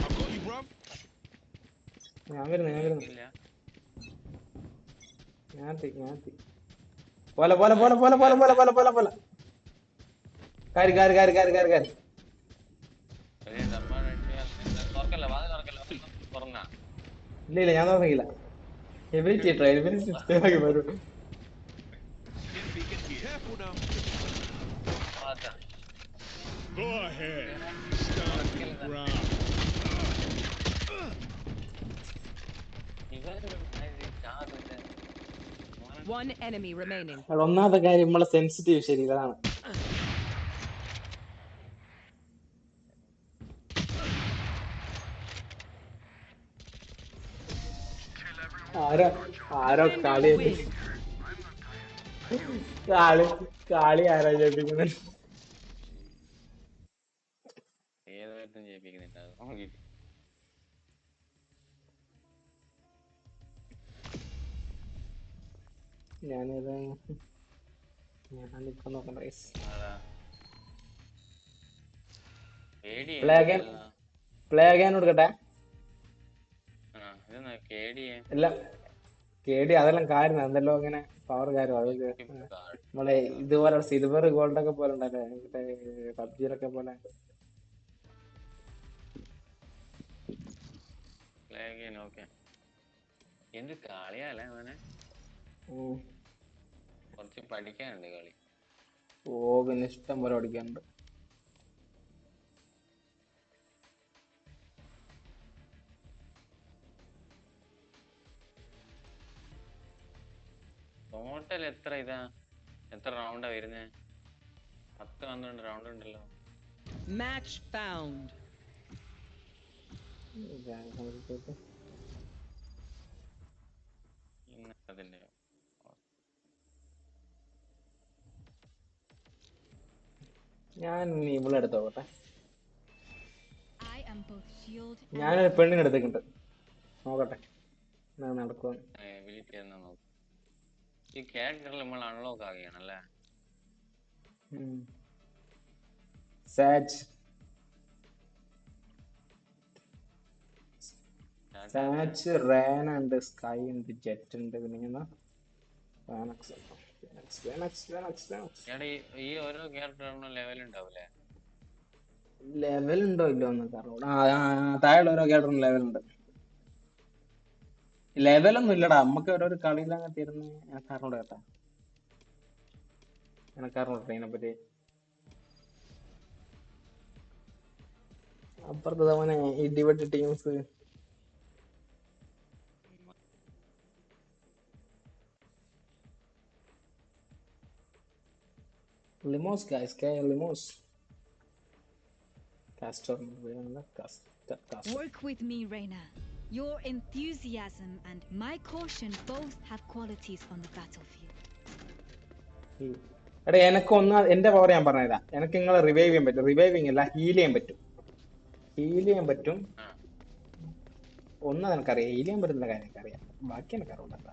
I've got you, bruv. ഞാൻ വരുന്നു. പോലെ കാരി. ഇല്ല ഞാൻ നോക്കില്ല. എബിലിറ്റി വരും. Careful now. Go ahead. Stand your ground. One enemy remaining. ഒന്നാമത്തെ കാര്യം നമ്മളെ സെൻസിറ്റീവ് ശരി ഇതാണ്. ആരോ കളി ആരാ ജയിപ്പിക്കുന്നത്? നോക്കി ഞാനിപ്പോ നോക്കണ്ട guys. ആടാ. കേടി Play again. Play again കൊടുക്കട്ടെ. ഇതെന്നാ കേടിയെ ഇല്ല കേടി അതെല്ലാം കാര്യം എന്തെല്ലോ ഇങ്ങനെ പവർ കാര്യം അതൊക്കെ നമ്മളെ ഇതുപോലെ സിൽവർ ഗോൾഡ് ഒക്കെ പോലെ ഉണ്ടല്ലേ പബ്ജിയിലൊക്കെ പോലെ. ഓക്കെ എന്ത് കളിയാല്ലേ മോനെ, കുറച്ച് പഠിക്കാനുണ്ട് കളി. ഓ പിന്നെ ഇഷ്ടം പോലെ പഠിക്കാനുണ്ട്. ടോട്ടൽ എത്ര റൗണ്ടാ വരുന്നേ? 10-12 റൗണ്ട് ഉണ്ടല്ലോ. Match found. അതിന്റെ ഞാൻ ഇവിടെ എടുത്തോട്ടെ. ഞാനൊരു പെണ്ണിനെ എടുത്തിട്ടുണ്ട്, നോക്കട്ടെ നടക്കുവോ. എബിലിറ്റി എന്നാ നോക്കും. ഈ ക്യാരക്ടറിൽ നമ്മൾ അൺലോക്ക് ആകുകയാണല്ലേ. സാച്ച് റേന ഉണ്ട്, സ്കൈ ഉണ്ട്, ജെറ്റ് ഉണ്ട്, പിന്നെ ഈ ഓരോ ക്യാരക്ടറിനും ലെവൽ ഉണ്ടാവൂലേ? ലെവൽ ഉണ്ടോ ഇല്ലോ എന്ന് താഴെയുള്ള ഓരോ ക്യാരക്ടറിനും ലെവൽ ഉണ്ട്. ലെവലൊന്നും ഇല്ലടാ, നമുക്ക് ഓരോരോ കളിയിലങ്ങ് തരുന്ന എനക്കാറുണ്ട് കേട്ടാ. എനക്കാറുണ്ട് ഇതിനെപ്പറ്റി. അപ്പുറത്ത് തവണ ഇടിവെട്ട് ടീംസ് ലിമോസ് ഗൈസ്, ലിമോസ് caster. Work with me, Reina. Your enthusiasm and my caution both have qualities on the battlefield. എടാ എനക്ക് എന്റെ പവർ ഞാൻ പറഞ്ഞതാ. എനിക്ക് നിങ്ങളെ റിവൈവ് ചെയ്യാൻ പറ്റും. റിവൈവിങ് അല്ല, ഹീൽ ചെയ്യാൻ പറ്റും. നിനക്കറിയാം, ഹീൽ ചെയ്യാൻ പറ്റുന്ന കാര്യം എനിക്കറിയാം, ബാക്കി എനിക്കറിയില്ല.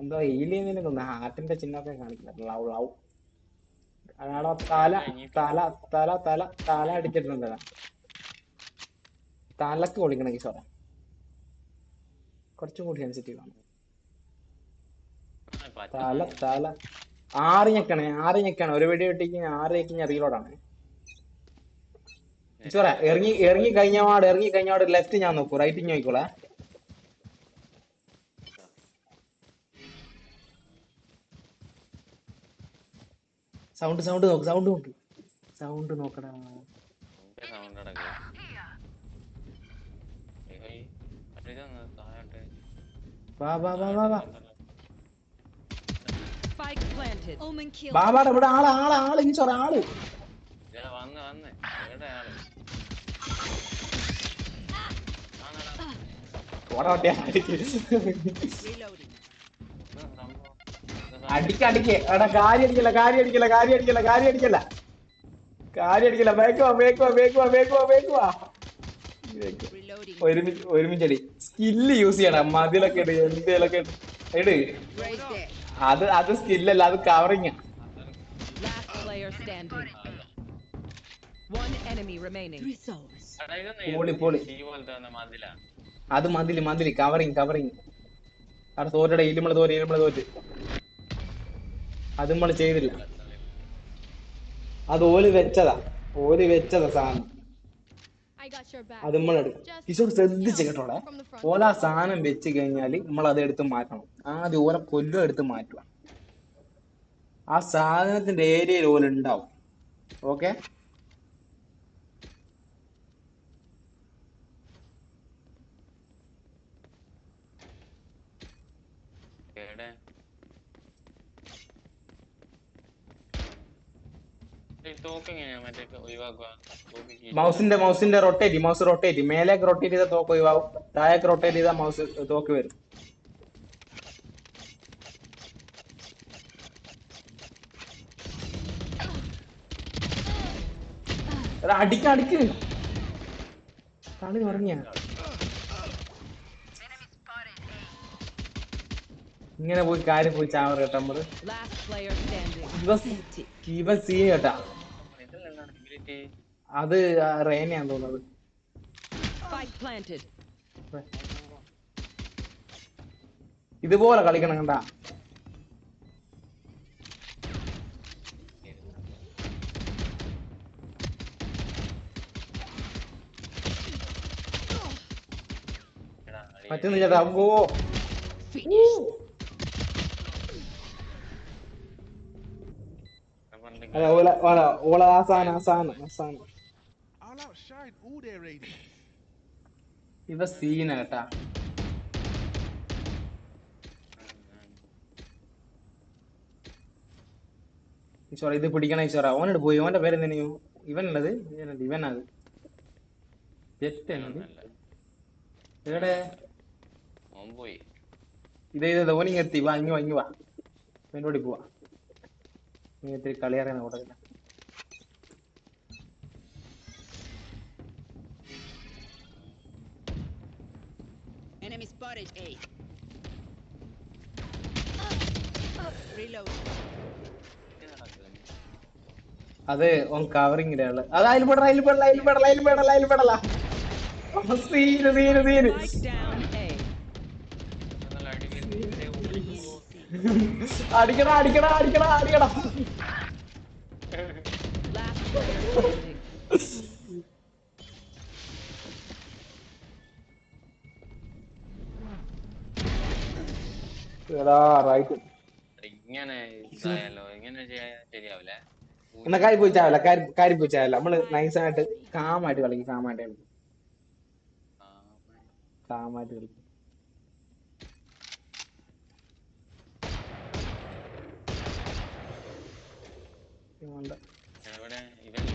എന്തോ ഹീൽ ചെയ്യുന്നതിന് ഹാർട്ടിന്റെ ചിഹ്നമൊക്കെ കാണിക്കുന്നുണ്ട്. ലവ് ലവ് അയാളോ തല തല തല തല തല അടിച്ചിട്ടുണ്ട്. തലക്ക് പൊളിക്കണമെങ്കിൽ സോറ കുറച്ചും കൂടി സെൻസിറ്റീവ് ആണ്. തല തല 6 ഞെക്കാണ് ഒരു വെടി വെട്ടിക്ക് 6 ഞെക്കിഞ്ഞ റീലോഡാണ്. ചോറ ഇറങ്ങി കഴിഞ്ഞപാട് ലെഫ്റ്റ് ഞാൻ നോക്കൂ, റൈറ്റ് നോക്കിക്കോളെ. സൗണ്ട് നോക്കടാ. Spike planted. Omen kill. ബാബാടെ ഇവിടെ ആള് ഈ ചോറ ആള് വന്ന് എവിടെ ആള്? Reloading. അടിക്ക് എടാ, കാര്യം അടിക്കല. വേക്കുവാ. Reloading. ഒരുമിച്ചടി സ്കില്ല് യൂസ് ചെയ്യണം. മതിലൊക്കെ ഇട്, എന്തേലൊക്കെ ഇട്. Right there. അത് സ്കില്ലല്ല, അത് covering. Last player standing. One enemy remaining. അത് മതില് കവറിങ്. അവിടെ തോറ്റടെ ഇലുമ്പള് തോറ്റ്. അത് നമ്മള് ചെയ്തില്ല. അത് ഓല് വെച്ചതാ സാധനം. അത് നമ്മളെടുക്കും. ശ്രദ്ധിച്ച് കേട്ടോടെ, ഓല സാധനം വെച്ച് കഴിഞ്ഞാല് നമ്മൾ അത് എടുത്ത് മാറ്റണം. ആദ്യം ഓല കൊല്ലം എടുത്ത് മാറ്റുക. ആ സാധനത്തിന്റെ ഏരിയയിൽ ഓല ഉണ്ടാവും. ഓക്കെ, മൗസിന്റെ റൊട്ടേറ്റ് മേലേക്ക് റൊട്ടേറ്റ് ചെയ്താൽ തോക്ക് ഒഴിവാകും, താഴേക്ക് റൊട്ടേറ്റ് ചെയ്താൽ തോക്ക് വരും. അടിക്ക് കളി പറഞ്ഞ ഇങ്ങനെ പോയി കാര്യം പോയി ചാവർ കേട്ടോ നമ്മള്. Last player standing. ഇവ സീൻ കേട്ടാ. ഇതിലെന്താണ് ability? അത് റേനയാന്ന് തോന്നുന്നത്. Spike planted. ഇതുപോലെ കളിക്കണം കണ്ടാ. എടാ, അടി. പറ്റുന്ന ചേട്ടാ. അമ്പോ ഞാൻ പറഞ്ഞിട്ട് അല്ല ഓള ആസാന I'll outshine all their radiance. ഇവ സീന കേട്ടാ. ഈശ്വര ഇത് പിടിക്കണ ഈശ്വര. ഓനോട് പോയി. ഓന്റെ പേര് എന്തിനു ഇവനുള്ളത്? ഇവനത് ജെറ്റ് എവിടെ ഓൻ പോയി. ഇത് ഓനിങ് എത്തി. വാ ഇങ്ങ് വാ എന്നോടി പോവാ. നീ ഇത്തിരി കളിയറിയാൻ കൂടല്ല. Enemy spotted A. Reload. അത് ഓൻ കവറിങ് ഇടയാള്. അത് അതിൽ പെടല. Scene Spike down A. നല്ല അടിപൊളി അടിക്കടാ. Last player standing. റൈറ്റ്. ഇങ്ങനെ ഇതായാലോ, ഇങ്ങനെ ചെയ്യാൻ ശരിയാവില്ലേ? എന്നാ കാര്യം പോയി ചാവല്ല. നമ്മള് നൈസായിട്ട് കാമായിട്ട് കളിക്കും. കാമായിട്ട് കളിക്കും. എവിടെ ഇവൻ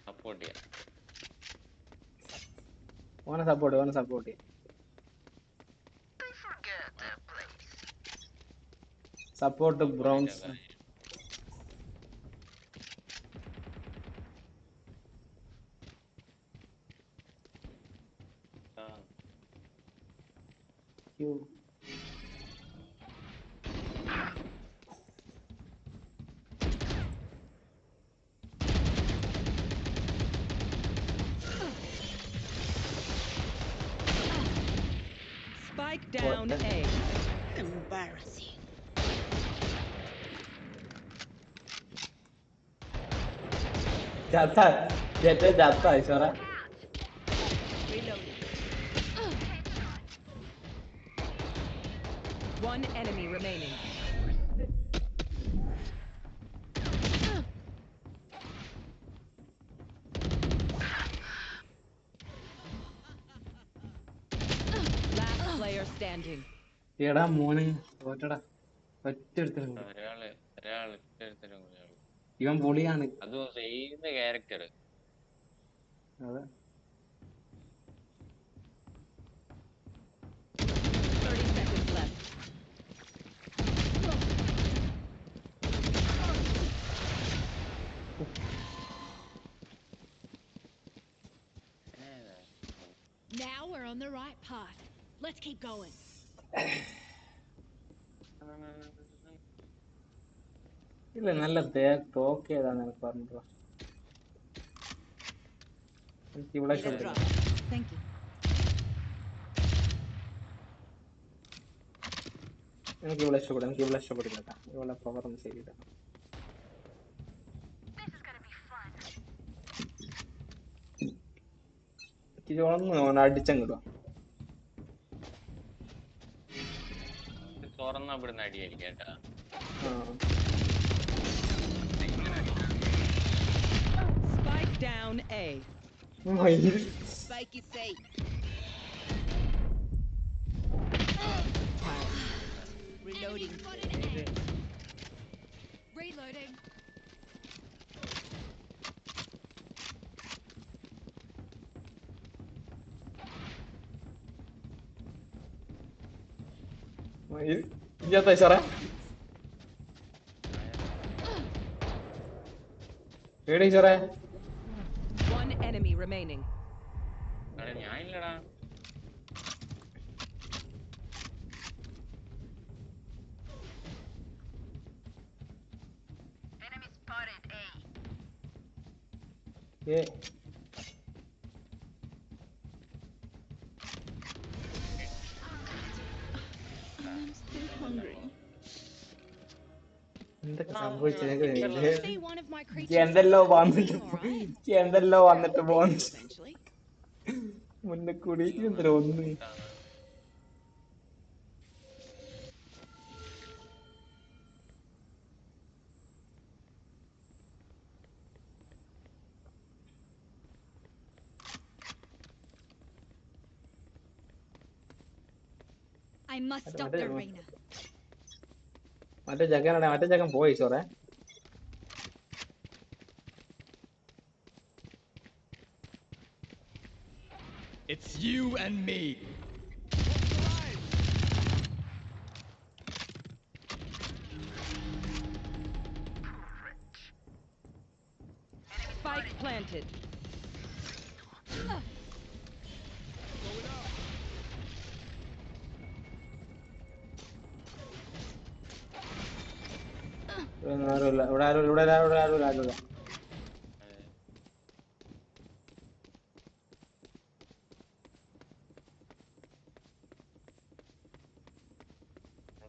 സപ്പോർട്ട് ചെയ്യാം. ഓനെ സപ്പോർട്ട് ചെയ്യാം. Support browns. Spike down A. Embarrassing. ചത്ത ഈശ്വര. Reload. One enemy remaining. Last player standing. എടാ മോനെ തോറ്റടാ. ഒറ്റ ഒരാള് ഇട്ടെടുത്തിട്ടും ഒരാള്. ഇവൻ പൊളിയാണ്. അതും സെയിം ക്യാരക്ടർ. അതെ 30 seconds left. Now we're on the right path. Let's keep going. ഇല്ല നല്ല തോക്ക് ഏതാന്ന് എനിക്ക് പറഞ്ഞിട്ടോ. എനിക്ക് ഇവിടെ ഇഷ്ടപ്പെട്ടു. Thank you. എനിക്ക് ഇവിടെ ഇഷ്ടപ്പെടും കേട്ടാ. ഇവിടെ പവർ ഒന്നും ശരിയില്ല. ഒന്ന് അടിച്ചങ്ങിടുക. തുറന്ന ഇവിടുന്ന് അടിയായിരിക്കും കേട്ടാ. Spike down A. Spike is safe. Reloading. Reloading. ഇല്ലാത്ത സാറേ എവിടെ സാറേ remaining. എടാ ഞാൻ ഇല്ലടാ. ഏ I'm still hungry. എന്തൊക്കെ സംഭവിച്ചത് Say one of my creatures എന്തെല്ലോ is വന്നിട്ട് alright. എന്തെല്ലോ വന്നിട്ട് പോകുന്നു Eventually. മുന്നേ കൂടി എന്തൊരു ഒന്ന് I must stop their Reina. മറ്റേ ചക്കൻ പോയി ചോറേ. It's you and me. Spike planted. ആരുമില്ല, ഇവിടെ ആരുമില്ല.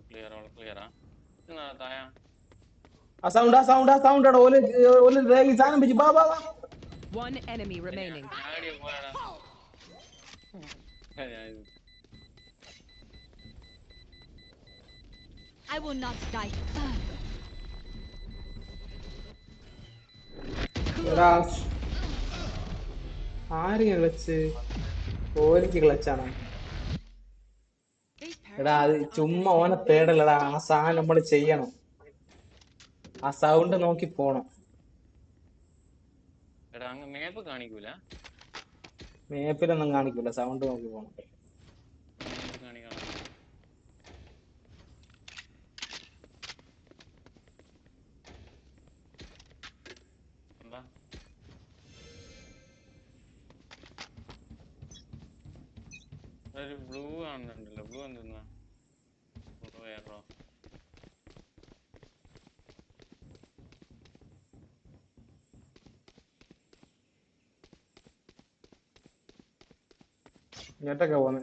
ക്ലിയറാ തായ. ആ സൗണ്ട് ഓല് ഈ സാധനം പിടിച്ച് ബാ. One enemy remaining. I will not die. എടാ ആര് ക്ലച്ച്? ഓലിക്ക് ക്ലച്ചാണ്. എടാ അത് ചുമ്മാ ഓനെ തേടല്ലടാ, ആ സാധനം നമ്മൾ ചെയ്യണം. ആ സൗണ്ട് നോക്കി പോണം. എടാ അങ്ങ് മേപ്പ് കാണിക്കൂല. മേപ്പിലൊന്നും കാണിക്കൂല, സൗണ്ട് നോക്കി പോണം. കാണിക്കണം. എന്താ ഒരു ബ്ലൂ കാണുന്നുണ്ടല്ലോ. ബ്ലൂ എന്തെന്നാ? ബ്ലൂ ഏറോ. ഇങ്ങോട്ടൊക്കെ പോന്നെ.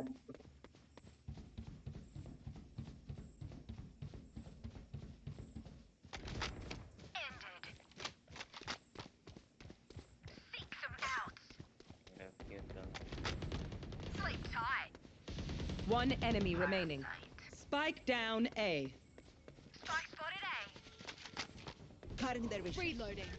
One enemy remaining. Spike down A. Cutting their vision. Reloading.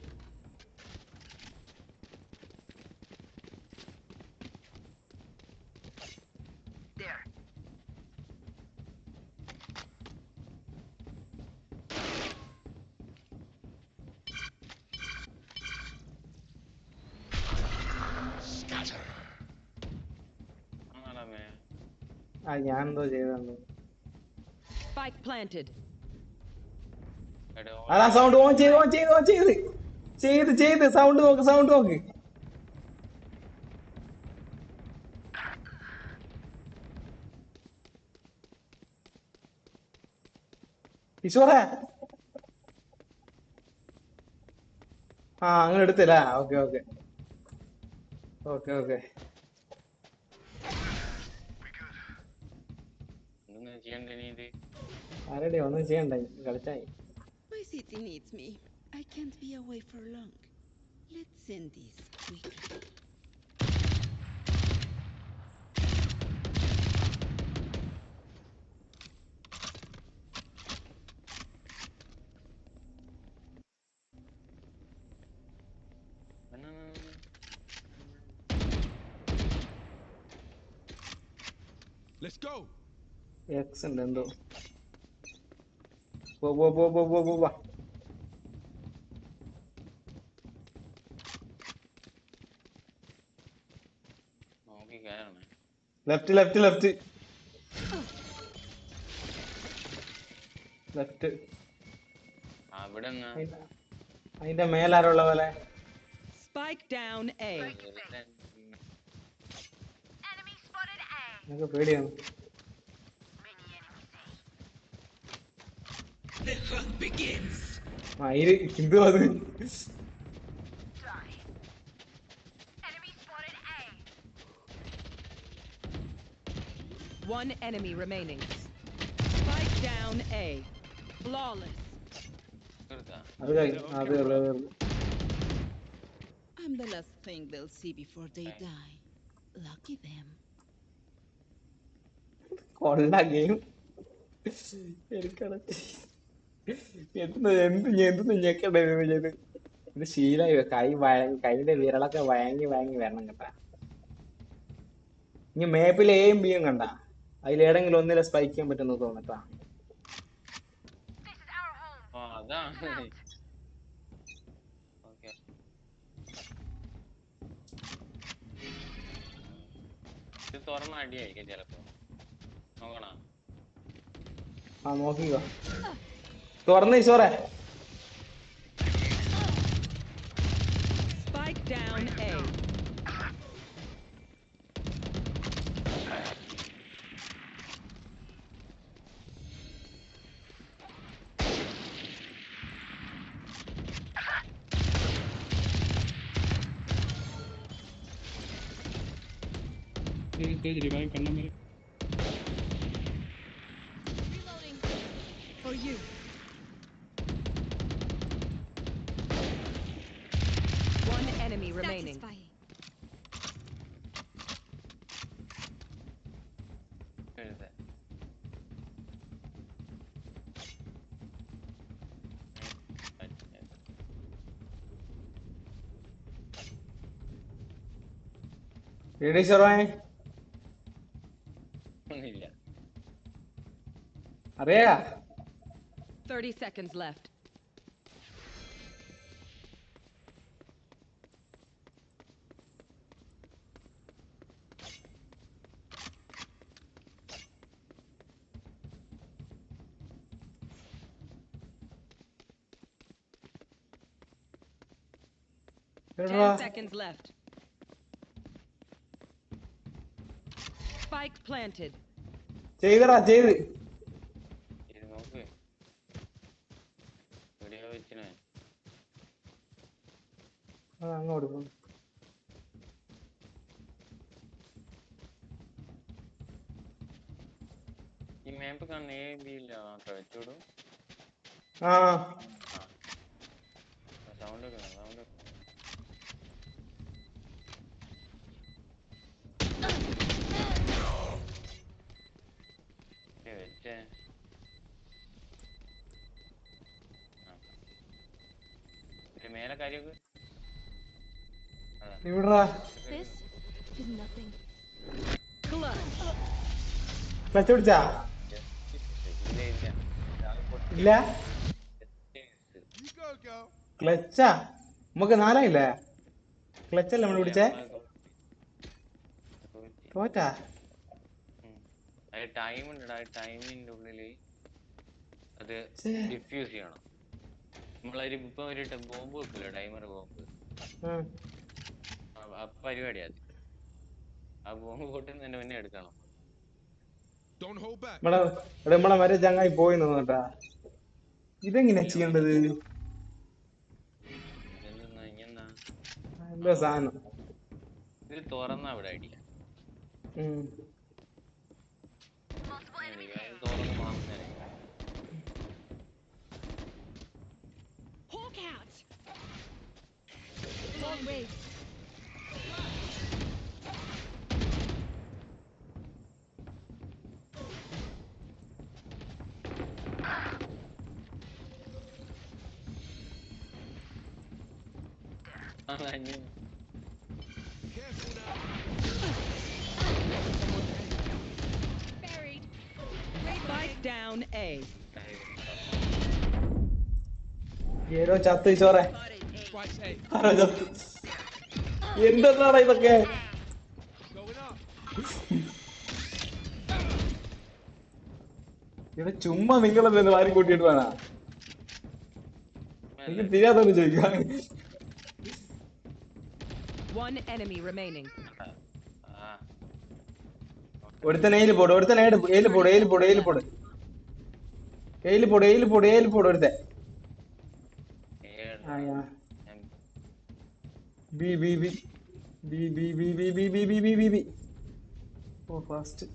ആ ഞാൻ എന്തോ ചെയ്തു. Spike planted. അതാ സൗണ്ട് ഓൺ ചെയ്ത് സൗണ്ട് നോക്ക്. ഈശ്വര ആ അങ്ങനെ എടുത്തില്ല. ഓക്കെ ആരടി ഒന്നും ചെയ്യണ്ട, കളിച്ചായി. My city needs me. I can't be away for long. Let's end this quickly. Let's go. X ഉണ്ട് എന്തോ. പോ. ലെഫ്റ്റ്. അതിന്റെ മേലാരുള്ള പോലെ. Spike down A. എനിക്ക് പേടിയാണ്. മയില് ഹിന്ദു അത് One enemy remaining. Spike down A. Flawless. തീർത്താ അത് അത് I'm the last thing they'll see before they die. Lucky them. കൊള്ള ഗെയിം എനിക്കത് എന്ത് ഞെക്കണ്ടായിരുന്നു ചെയ്ത്. ഇത് ശീലമായി കൈയുടെ വിരളൊക്കെ വഴങ്ങി വരണം കേട്ടാ. ഇനി മേപ്പിൽ എയും ബിയും കണ്ട അതിലേതെങ്കിലും ഒന്നിലെ സ്പൈക്ക് ചെയ്യാൻ പറ്റുമെന്ന് തോന്നട്ടാ. അതാണ്. ഓക്കെ ഇത് തുറന്ന അടിയായിരിക്കും ചിലപ്പോ. നോക്കണ ആ നോക്കിക്കോ തുറന്ന് ഈശോറെ. Spike down A. For you. One enemy remaining. Satisfying. എഴുത ഈശോറെ ഒന്നുമില്ല. അറിയാ 30 seconds left. എടാ 10 seconds left. Spike planted. ചെയ്തടാ ചെയ്ത്. ഇത് നോക്ക് എവിടെയോ വെച്ചിനെ. അങ്ങോട്ട് പോ. ഈ മാപ്പ് കാണുന്ന എ ബി ഇല്ല മാത്രം വെച്ചോടൂ. ആ സൗണ്ട് വെച്ചേ. മേലെ കാര്യമൊക്കെ ഇവിടാ This is nothing. Clutch. Clutch പിടിച്ചാ ഇല്ല ക്ലച്ചാ നമുക്ക് നാലായില്ലേ? ക്ലച്ചല്ലേ നമ്മള് പിടിച്ചേ? തോറ്റാ ടൈം ഉണ്ടടാ. ടൈമിന്റെ ഉള്ളില് അത് ഡിഫ്യൂസ് ചെയ്യണം. നമ്മളൊരു ഇപ്പൊ ഒരു ബോംബ് വെക്കില്ല, ടൈമർ ബോംബ്. ആ പരിപാടിയാ അത്. ആ ബോംബ് പൊട്ടുന്ന തന്നെ മുന്നേ എടുക്കണം. നമ്മളെ വരെ ചങ്ങായി പോയി നോട്ടാ. ഇതെങ്ങനെയാ ചെയ്യേണ്ടത്? ഇതെന്താ ഇങ്ങെന്താ എന്താ സാധനം? ഇത് തുറന്ന അവിടെ അടിയാ. തുറന്ന് മാസം Hawk out. Long range. Buried. Spike down A. Arrow ചത്ത് ഈശോറെ. ആരോ ചത്ത്. എന്തെന്നാണ് ഇതൊക്കെ? ഇവിടെ ചുമ്മാ നിങ്ങളെന്തെന്ന് വാരി കൂട്ടിയിട്ട് വേണ എനിക്ക് തിരിയാതൊന്ന് ചോദിക്കാം. One enemy remaining. ഒരുത്തൻ ഏല് പോട് ഒരുത്തൻ ഏല് പോട് ഒരുത്തൻ ആയാ B B B B B B B B B B B B B ഓ ഫാസ്റ്റ്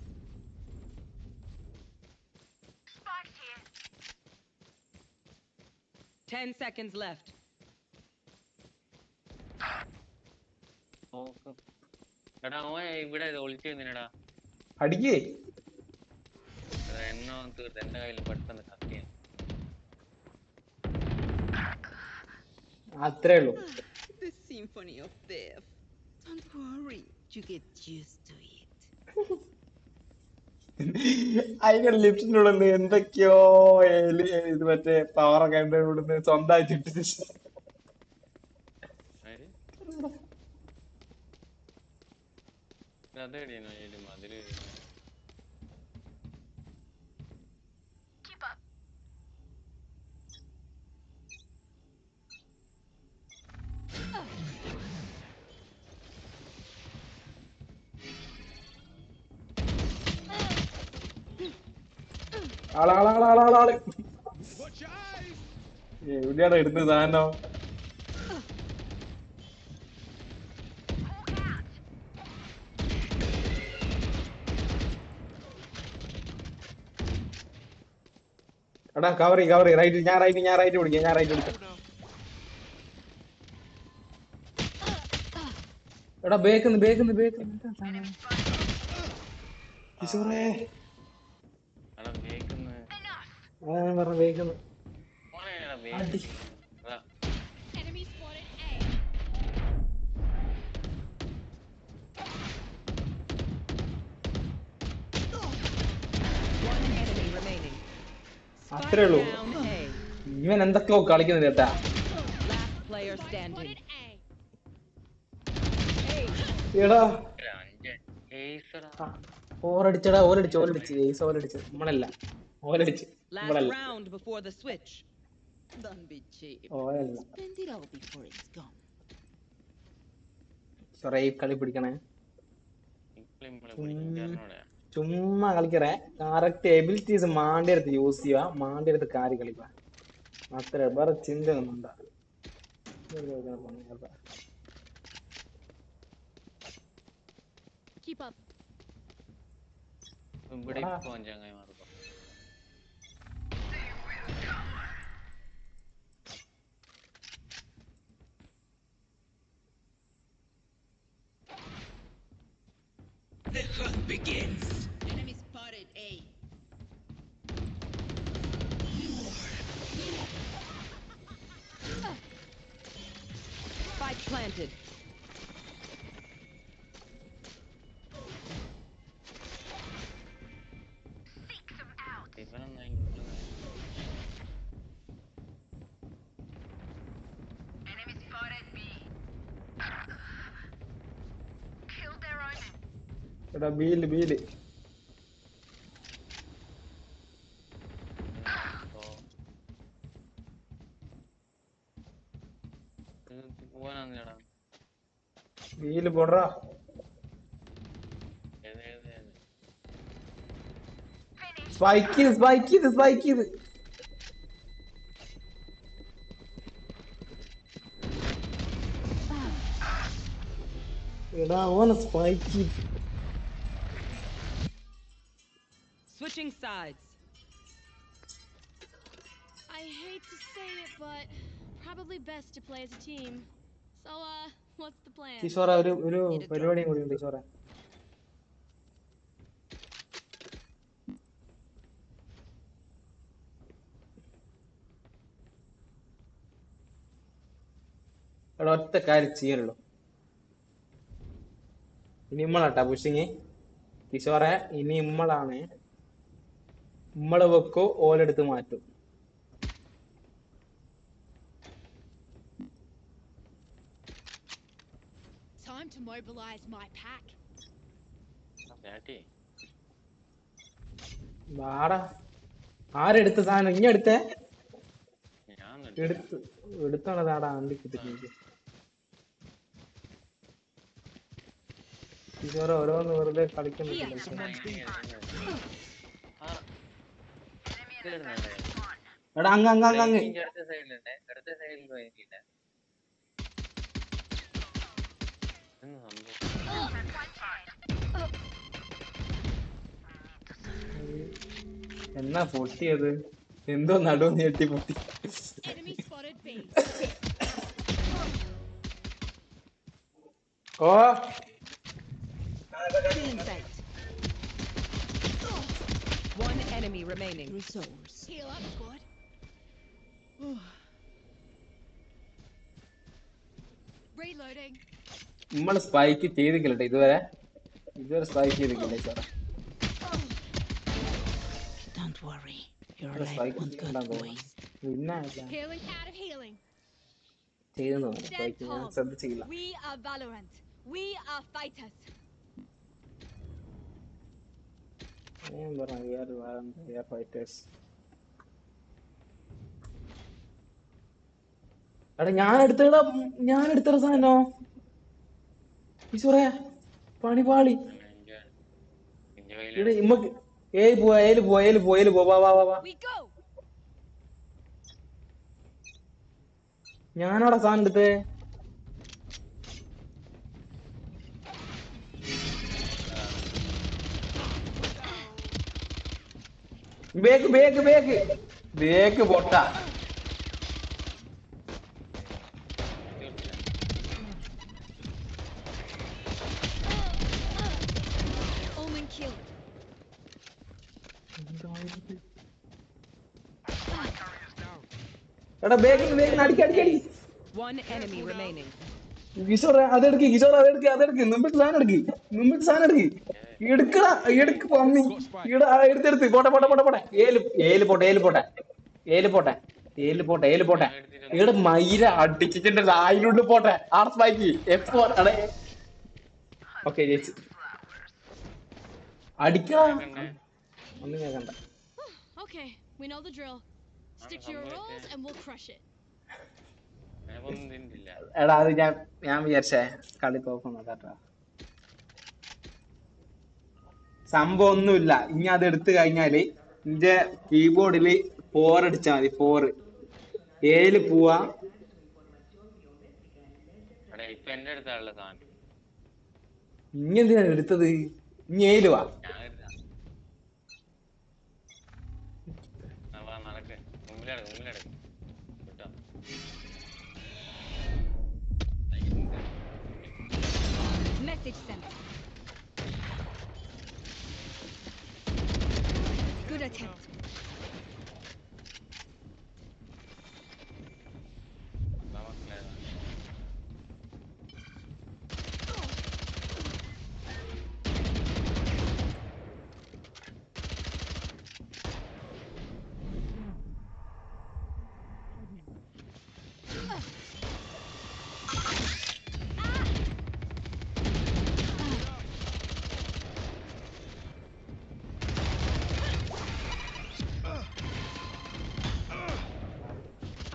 10 seconds left. എടാ അവൻ ഇവിടെ ഒളിച്ചു നിന്നടാ. അടിക്കേ എന്നോ തീർത്ത് എന്റെ കയ്യിൽ പെട്ടെന്ന് കത്തിയ. അത്രേ ഉള്ളൂ. The symphony of death. Don't worry, you get used to it. അതിന്റെ ലിപ്സിന്റെ ഉള്ളിൽ എന്തൊക്കെയോ ഇത് മറ്റേ പവറൊക്കെ ഇവിടുന്ന് സ്വന്തമായിട്ട് ഇട്ടിട്ട് അതെടിയാ അതില് ആളാളാളാളാളാള് എവിടെയാണ് എടുത്തത് സാധനം? എടാ കവറി റൈറ്റ് ഞാൻ റൈറ്റ് പിടിക്കാം. എടാ ബേക്കുന്നു കിഷോറേ പറഞ്ഞ ബേക്കുന്നു അടി. Enemy spotted A. One enemy remaining. അത്രേ Spike ഉള്ളൂ. down A. ഇവൻ എന്തൊക്കെയോ കളിക്കുന്നത് കേട്ടാ. Last player standing. എടാ ഏയ്സടാ. ഓലടിച്ച് ഏസ് ഓലടിച്ച് നമ്മളല്ല ഓലടിച്ച് Last നമ്മളല്ല round before the switch. Don't be cheap. ഓലല്ല. Spend it all before it's gone. സൊറേ കളി പിടിക്കണേ. പിടിക്കാരനോടെ ചുമ്മാ കളിക്കറേ. കറക്റ്റ് എബിലിറ്റീസ് മാണ്ടി എടുത്ത് യൂസ് ചെയ്യുക, മാണ്ടി എടുത്ത് കാര്യം കളിക്കുക. അത്ര വേറെ ചിന്ത ഒന്നും ഉണ്ടാകും. Keep up. ഇവിടെ ഇപ്പൊ ചങ്ങായിമാർക്കോ The hunt begins. Enemy spotted A. Spike planted. ഇവനൊന്നും എടാ ബീല് പോവാനാ. ബീല് പോടാ. സ്പൈക്ക് ചെയ്ത് എടാ ഓന സ്പൈക്ക് ചെയ്ത്. Switching sides. I hate to say it, but probably best to play as a team. So, what's the plan? കിഷോറ ഒരു പരിപാടിയും കൂടി ഉണ്ട് കിഷോറ. എടാ ഒറ്റ കാര്യം ചെയ്യാനുള്ളൂ. ഇനി ഇമ്മളാട്ടാ പുഷിങ്. കിഷോറെ ഇനി ഇമ്മളാണ്. ഇമ്മള് വെക്കോ ഓലെടുത്ത് മാറ്റും. Time to mobilize my pack. വാടാ. ആരെടുത്ത സാധനം? ഇനി എടുത്തേ. എടുത്തോണതാടാ. അണ്ടിക്കിട്ട് ഈശ്വര ഓരോന്ന് വെറുതെ കളിക്കുന്നില്ല. Here. എടാ അങ്ങ് അങ്ങ് അങ്ങ് അങ്ങ് അടുത്ത സൈഡിലുണ്ട്, അടുത്ത സൈഡിൽ പോയിട്ടില്ല. എന്നാ പൊട്ടിയത്? എന്തോ നടുവ് ഞെട്ടി പൊട്ടി. Enemy spotted B. ഓ Feeling sight. One enemy remaining. Resource. Heal up, squad. Reloading. നമ്മള് സ്പൈക്ക് ചെയ്തിട്ടില്ല ഇതുവരെ. സ്പൈക്ക് ചെയ്തിട്ടില്ല സാറേ. Don't worry. Your life spike won't go ചെയ്യണ്ടാന്ന് to തോന്നുന്നു. waste. പിന്നെ Healing out of healing. ചെയ്തെന്ന് തോന്നുന്നു. Stand സ്പൈക്ക് ഞാൻ tall. ശ്രദ്ധിച്ചില്ല. We are Valorant. We are fighters. ഞാൻ പറഞ്ഞു we are fighters. എടാ ഞാൻ എടുത്തട സാധനോ ഈശ്വറേ പണി പാളി. ഇവിടെ ഇമ്മക്ക് ഏല് പോ വാ വാ വാ വാ. We go. ഞാനവിടെ സാധനം എടുത്തേ. ബേക്ക് പൊട്ട. Omen killed. എടാ ബേക്ക് അടിക്കടി. One enemy remaining. കിഷോറെ അതെടുക്ക് മുമ്പിട്ട് സാധനം എടുക്ക് പന്നി. എടുത്തെടുത്ത് പോട്ടെ. ഏല് പോട്ടെ. ഇവിടെ മയില അടിച്ചിട്ടുണ്ട്. അതിനുള്ളിൽ പോട്ടെ. ആർസ്പാക്കി എപ്പോ ഓക്കെ ജയിച്ചു. അടിക്കണം ഒന്നും ഞാൻ കണ്ട. Okay, we know the drill. Stick to your roles and we'll crush it. എടാ അത് ഞാൻ വിചാരിച്ചേ കളി തോക്കുന്നു കേട്ടോ. സംഭവം ഒന്നുമില്ല. ഇനി അത് എടുത്തു കഴിഞ്ഞാല് ഇന്റെ കീബോർഡില് 4 അടിച്ചാ മതി. 4 7 പോവാ. ഇപ്പൊ എന്റെ അടുത്താണുള്ള സാധനം. ഇനി എന്തിനാണ് എടുത്തത്? ഇനി 7 വാ. മുമ്പിലടക്ക് കേട്ടോ. Message sent. Good attempt.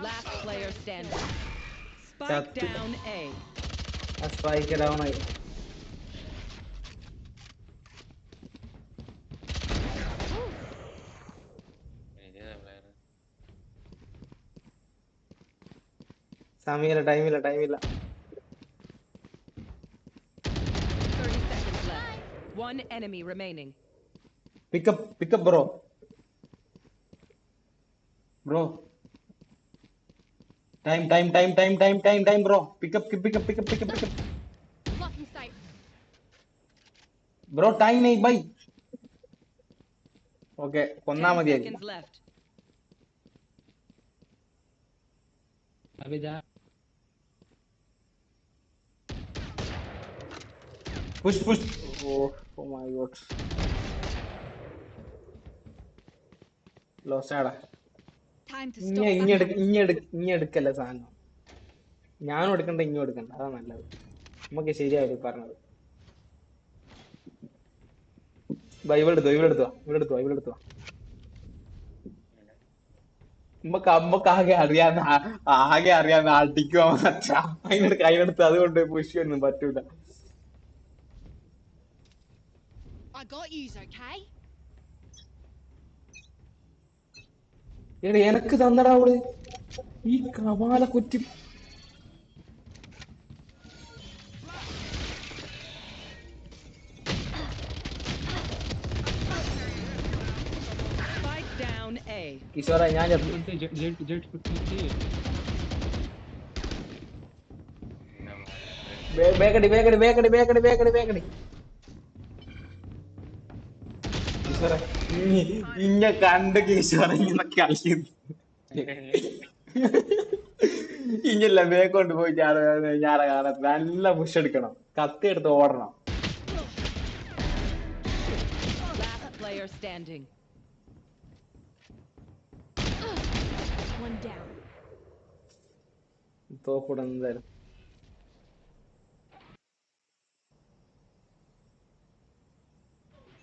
Last player standing. Spike down A. Strike down ആയി. സമയമില്ല, ടൈമില്ല. 30 seconds left. One enemy remaining. Pick up bro. Time bro. Pick up Blocking sight. Bro. Time നൈ ബൈ. ഓക്കെ കൊന്നാ 10 മതിയായി. seconds left. Push. Oh my god. Lost ആടാ. Time to stop backing. ഇനി എടുക്കല്ല സാധനം. ഞാനും എടുക്കണ്ട, ഇഞ്ഞും എടുക്കണ്ട. അതാ നല്ലത്. നമുക്ക് ശരിയായി പറഞ്ഞത്. ഇവിടെ എടുത്തോ. നമുക്ക് ആകെ അറിയാവുന്ന അടിക്കുവാ. അതിനെടുത്ത് അതുകൊണ്ട് പുഷിയൊന്നും പറ്റൂല. I got yous, okay? എടാ എനക്ക് തന്നടാ അവള് ഈ കമാല കുറ്റി. Spike down A. കിഷോറ ഞാൻ जेट 53 വേഗടി വേഗടി വേഗടി വേഗടി വേഗടി വേഗടി. കിഷോറ ഇഞ്ഞ കണ്ട് കിഷോറ ഇങ്ങനെ കളിക്കുന്നു. ഇഞ്ഞല്ല വേഗോണ്ട് പോയി ഞാറെ കാലത്ത് നല്ല പുഷ് എടുക്കണം, കത്തി എടുത്ത് ഓടണം. Last player standing. One down. തോക്കൂടെ എന്തായാലും.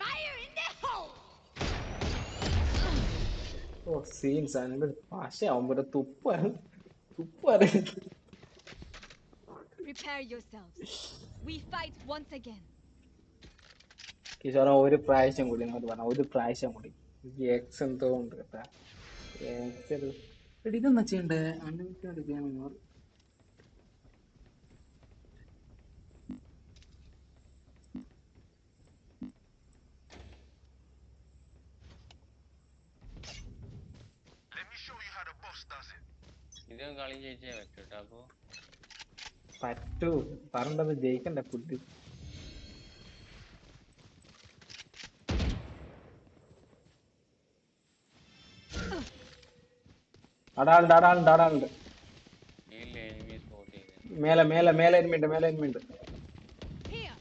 Fire in the hole! ഓ സീൻസ് ആണ് ഭാഷയാവുമ്പോ തുപ്പാണ്. Prepare yourselves. We fight once again. കിഷോറ ഒരു പ്രാവശ്യം കൂടി എന്നോട് പറഞ്ഞ, ഒരു പ്രാവശ്യം കൂടി. എക്സ് എന്തോ ഉണ്ട് കേട്ടാ. ഇതെന്നാ ചെയ്യണ്ടേ? Unlimited gaming. ഇത് കളി ജയിച്ചേ പറ്റൂട്ടോ. അപ്പൊ പറ്റൂ പറഞ്ഞത് ജയിക്കണ്ടേ ഫുഡ്. അടാളുണ്ട് ഇല്ല, എനിമി സ്പോട്ട് ചെയ്ത്. മേലെ മേലെ മേലെ എനിമിണ്ട്. Here.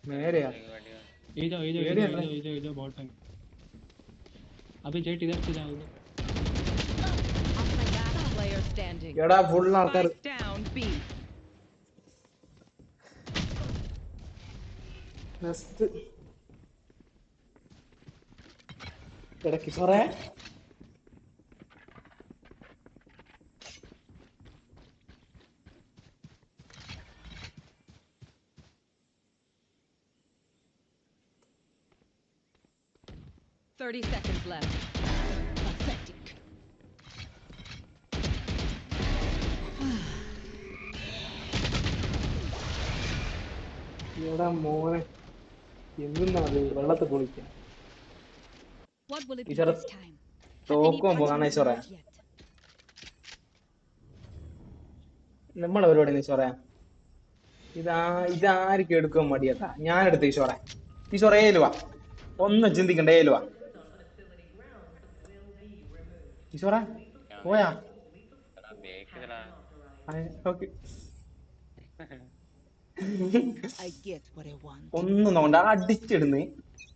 മേലെയാ इधर बॉट है अभी जेट इधर से जाओ उधर Last player standing. എടാ ഫുൾ ആൾക്കാർ. Spike down B. എടാ കിഷോറേ, 30 seconds left. Pathetic. എടാ മോനെ എന്തിനാണ് വെള്ളത്തിൽ കുളിക്കാൻ? What will it be Ishara, this time? Has തോക്കും anybody പോകാണ് moved ഈശ്വര. yet? നമ്മളെ പരിപാടി ഈശ്വര ഇതായിരിക്കും എടുക്കാൻ മടിയത്താ. ഞാൻ എടുത്ത് ഈശ്വര ഏലു വാ, ഒന്നും ചിന്തിക്കണ്ട, ഏലു വാ ഈശ്വര. പോയാ ബേക്കിലടാ. Okay. I get what I want. ഒന്നും നോണ്ട അടിച്ചിടുന്ന്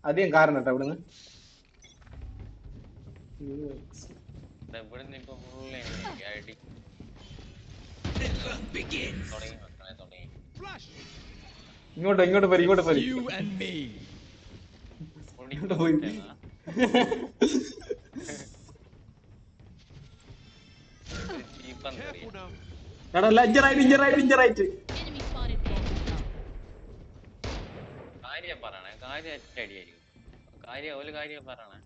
അധികം കാരണം കേട്ടോ ഇവിടുന്ന്. ഇവിടുന്ന് ഇപ്പൊ ഫുൾ അടി തുടങ്ങി. ഇങ്ങോട്ട് പോരി. You and me. ഇങ്ങോട്ട് പോയി. Careful now. എടാ ഇഞ്ചറായിട്ട്. Enemy spotted. കാര്യം പറയണേ, കാര്യം അടിയായിരിക്കും. കാര്യം പറയണേ.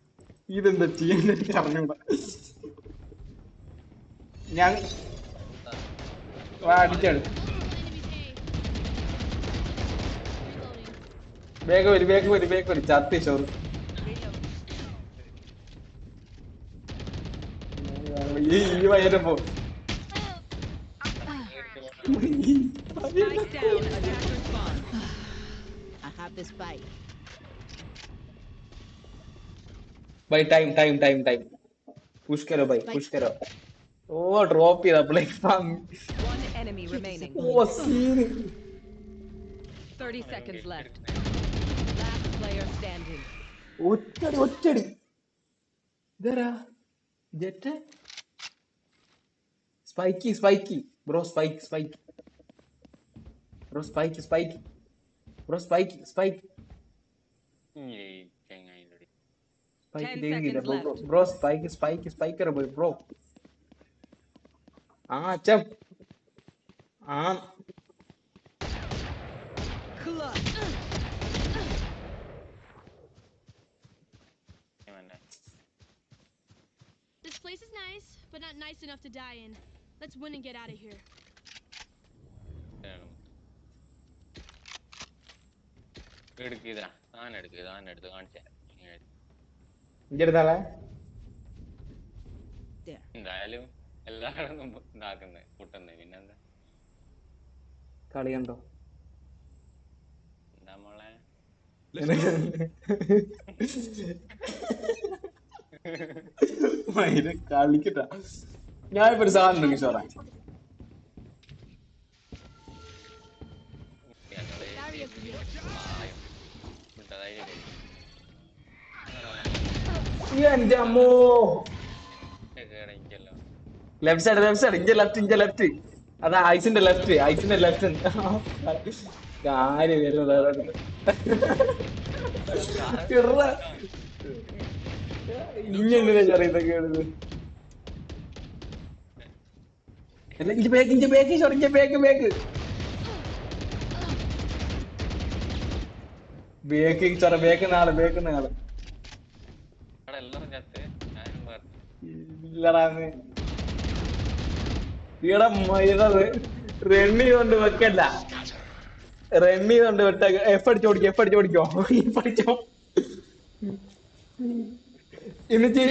ഇതെന്താ ചെയ്യാൻ അറിഞ്ഞൂടാ ഞാൻ. അടിച്ചാണ്. വേഗം വരും ചത്തി ചോറ്. ഈ വയ്യനെ പോ. Spike down. Attacker spawn. I have this bite. भाई टाइम पुश करो भाई, पुश करो. ओ ड्रॉप ചെയ്ത പ്ലേറ്റ്ഫോം. One enemy remaining. ഓ scene. 30 seconds left. Last player standing. ഒറ്റടി ഇതാരാ? ജെറ്റ് സ്പൈക്കി ബ്രോ. സ്പൈക്കി ബ്രോ സ്പൈക്ക് സ്പൈക്ക് ഈ ചെങ്ങായിന്റെ സ്പൈക്ക് 10 ചെയ്തില്ല seconds bro left. Bro spiker പോയി ബ്രോ ആ അച്ഛൻ ആ Clutch. This place is nice, but not nice enough to die in. Let's win and get out of here. എടുക്കിതാ സാധനം എടുത്ത് കാണിച്ചു ഇന്റെ അടുത്താളെ എന്തായാലും എല്ലാവരും ഇതാക്കുന്നത് കൂട്ടുന്നത് പിന്നെന്താ കളി കണ്ടോ എന്താ മോളെ കളിക്കട്ടാ ഞാനിപ്പോ ഒരു സാധനം ഉണ്ടെങ്കിൽ ചോറാ എന്റെ അമ്മോ ലെഫ്റ്റ് സൈഡ് ഇഞ്ച ലെഫ്റ്റ് അതാ ഐസിന്റെ ലെഫ്റ്റ് കാര്യം വരുന്നത് ഇങ്ങനെ ചെറിയതൊക്കെ ഇഞ്ച ബേക്ക് നാള് ഇല്ലടാന്ന് ഈടെ മൈതത് റണ്ണി കൊണ്ട് വെക്കല്ല റണ്ണി കൊണ്ട് വെട്ട എഫ് അടിച്ചു ഓടിക്കോ എന്നിട്ട്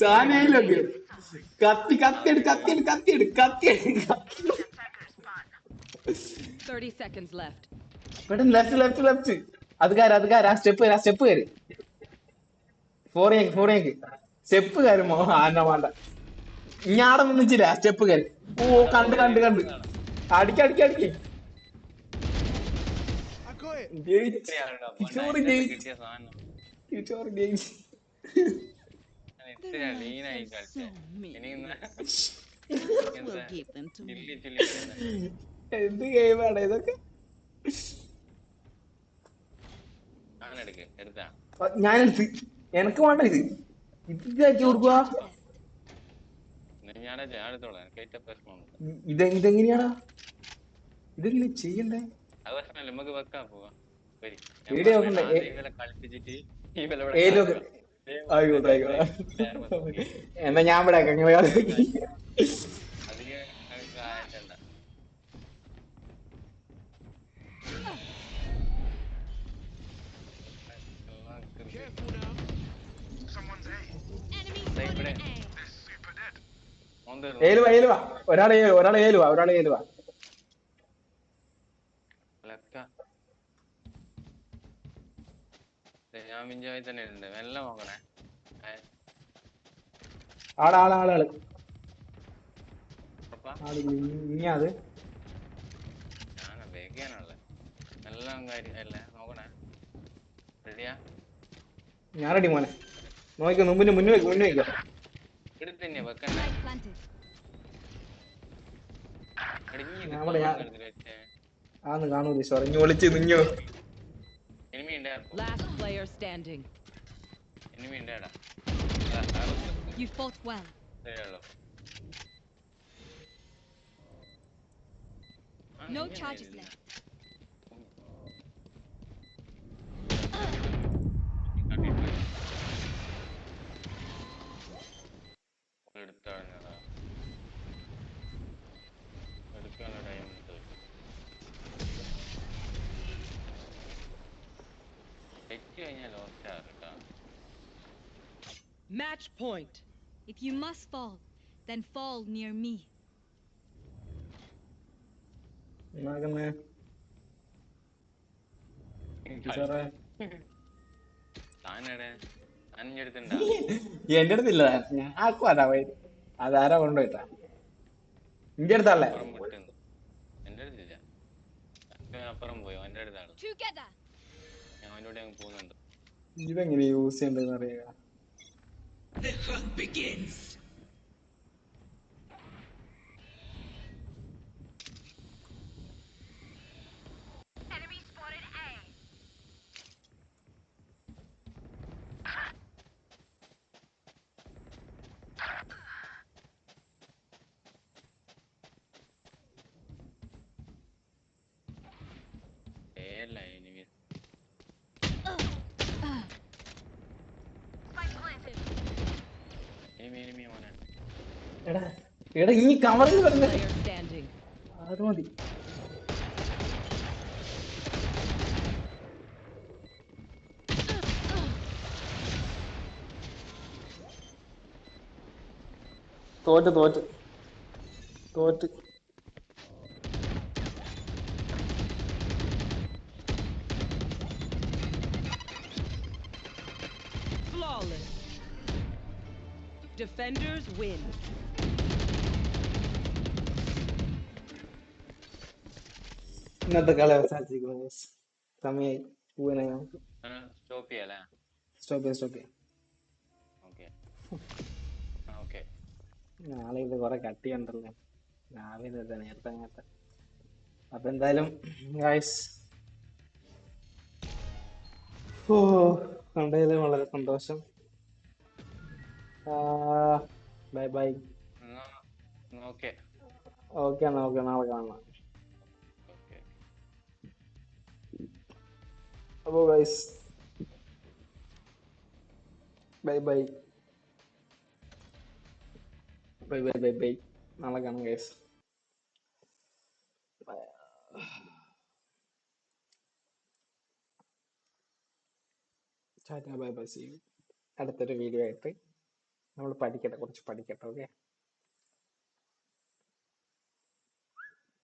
സാധനം ഏലോക്ക് കത്തി 30 seconds left. പെട്ടെന്ന് ലെഫ്റ്റ് അത് കാര സ്റ്റെപ്പ് കയറി ഫോറിയക്ക് സ്റ്റെപ്പ് കയറുമോ ആന വേണ്ട ഞാടെ നിന്നിച്ചില്ല സ്റ്റെപ്പ് കയറി ഓ കണ്ട് അടിക്ക് എന്ത് ഗെയിമാണ് ഇതൊക്കെ ഞാനെടുത്ത് എനക്ക് വേണ്ട ഇത് അയച്ചു കൊടുക്കുക ഇതെങ്ങനെയാടാ ഇതെങ്ങനെ ചെയ്യണ്ടേ നമുക്ക് വെക്കാൻ പോവാ ആയിക്കോട്ടെ എന്നാ ഞാൻ ഇവിടെ ഏലുവാ ഒരാളെ ഏലുവാ ഞാൻ മിഞ്ചായി തന്നെ ഉണ്ട് മെല്ലെ നോക്കണേ ആള് ഇനിയത് ഞാനാ ബേക്കാനുള്ളത് എല്ലാം കാര്യം അല്ലേ നോക്കണേ റെഡിയാ ഞാൻ റെഡി മോനെ നോക്കിക്കോ മുന്നേ വയ്ക്കോ എടുത്തന്നെ വെക്കണ്ടേ ആന്ന് കാണൂ ഇനി ഒളിച്ച് നിഞ്ഞോ Last player standing. You fought well. No charges left. Match point. If you must fall, then fall near me. എന്റെ അടുത്തില്ല ഞാൻ ആക്കും അതാരാ കൊണ്ടുപോയിട്ടാ എന്റെ അടുത്തല്ലേ എന്റെ അടുത്തില്ല അപ്പുറം പോയോ എന്റെ അടുത്താണ് ഞാൻ അവനോട് അങ്ങ് പോകുന്നുണ്ട് ഇതെങ്ങനെ യൂസ് ചെയ്യണ്ടെന്ന് അറിയുക The hunt begins. പറയല്ല എനിമി. എനിമി മോനെ. എടാ എടാ ഇനി കവറിൽ Last വരുന്ന player standing. അത് മതി. തോറ്റ് തോറ്റ് തോറ്റ്. Flawless. Defenders win. ഇന്നത്തെ കളി അവസാനിച്ചിരിക്കുന്നു. സമയായി പൂവിനെ സ്റ്റോപ്പ് ചെയ്യാലേ? സ്റ്റോപ്പ് ചെയ്യാം. Okay okay. നാളെ ഇത് കുറെ കട്ടിയുണ്ടല്ലോ രാവിലെ നേരത്തെ. അപ്പൊ എന്തായാലും ഗായ്സ് കണ്ടതിൽ വളരെ സന്തോഷം. Bye bye. ഓക്കെ ഓക്കെ നാളെ കാണാം. ഓക്കെ. അപ്പോ ഗൈസ് ബൈ ബൈ. നാളെ കാണാം guys. Bye bye. See you. അടുത്തൊരു വീഡിയോ ആയിട്ട് നമ്മൾ കുറച്ച് പഠിക്കട്ടെ. ഓക്കെ.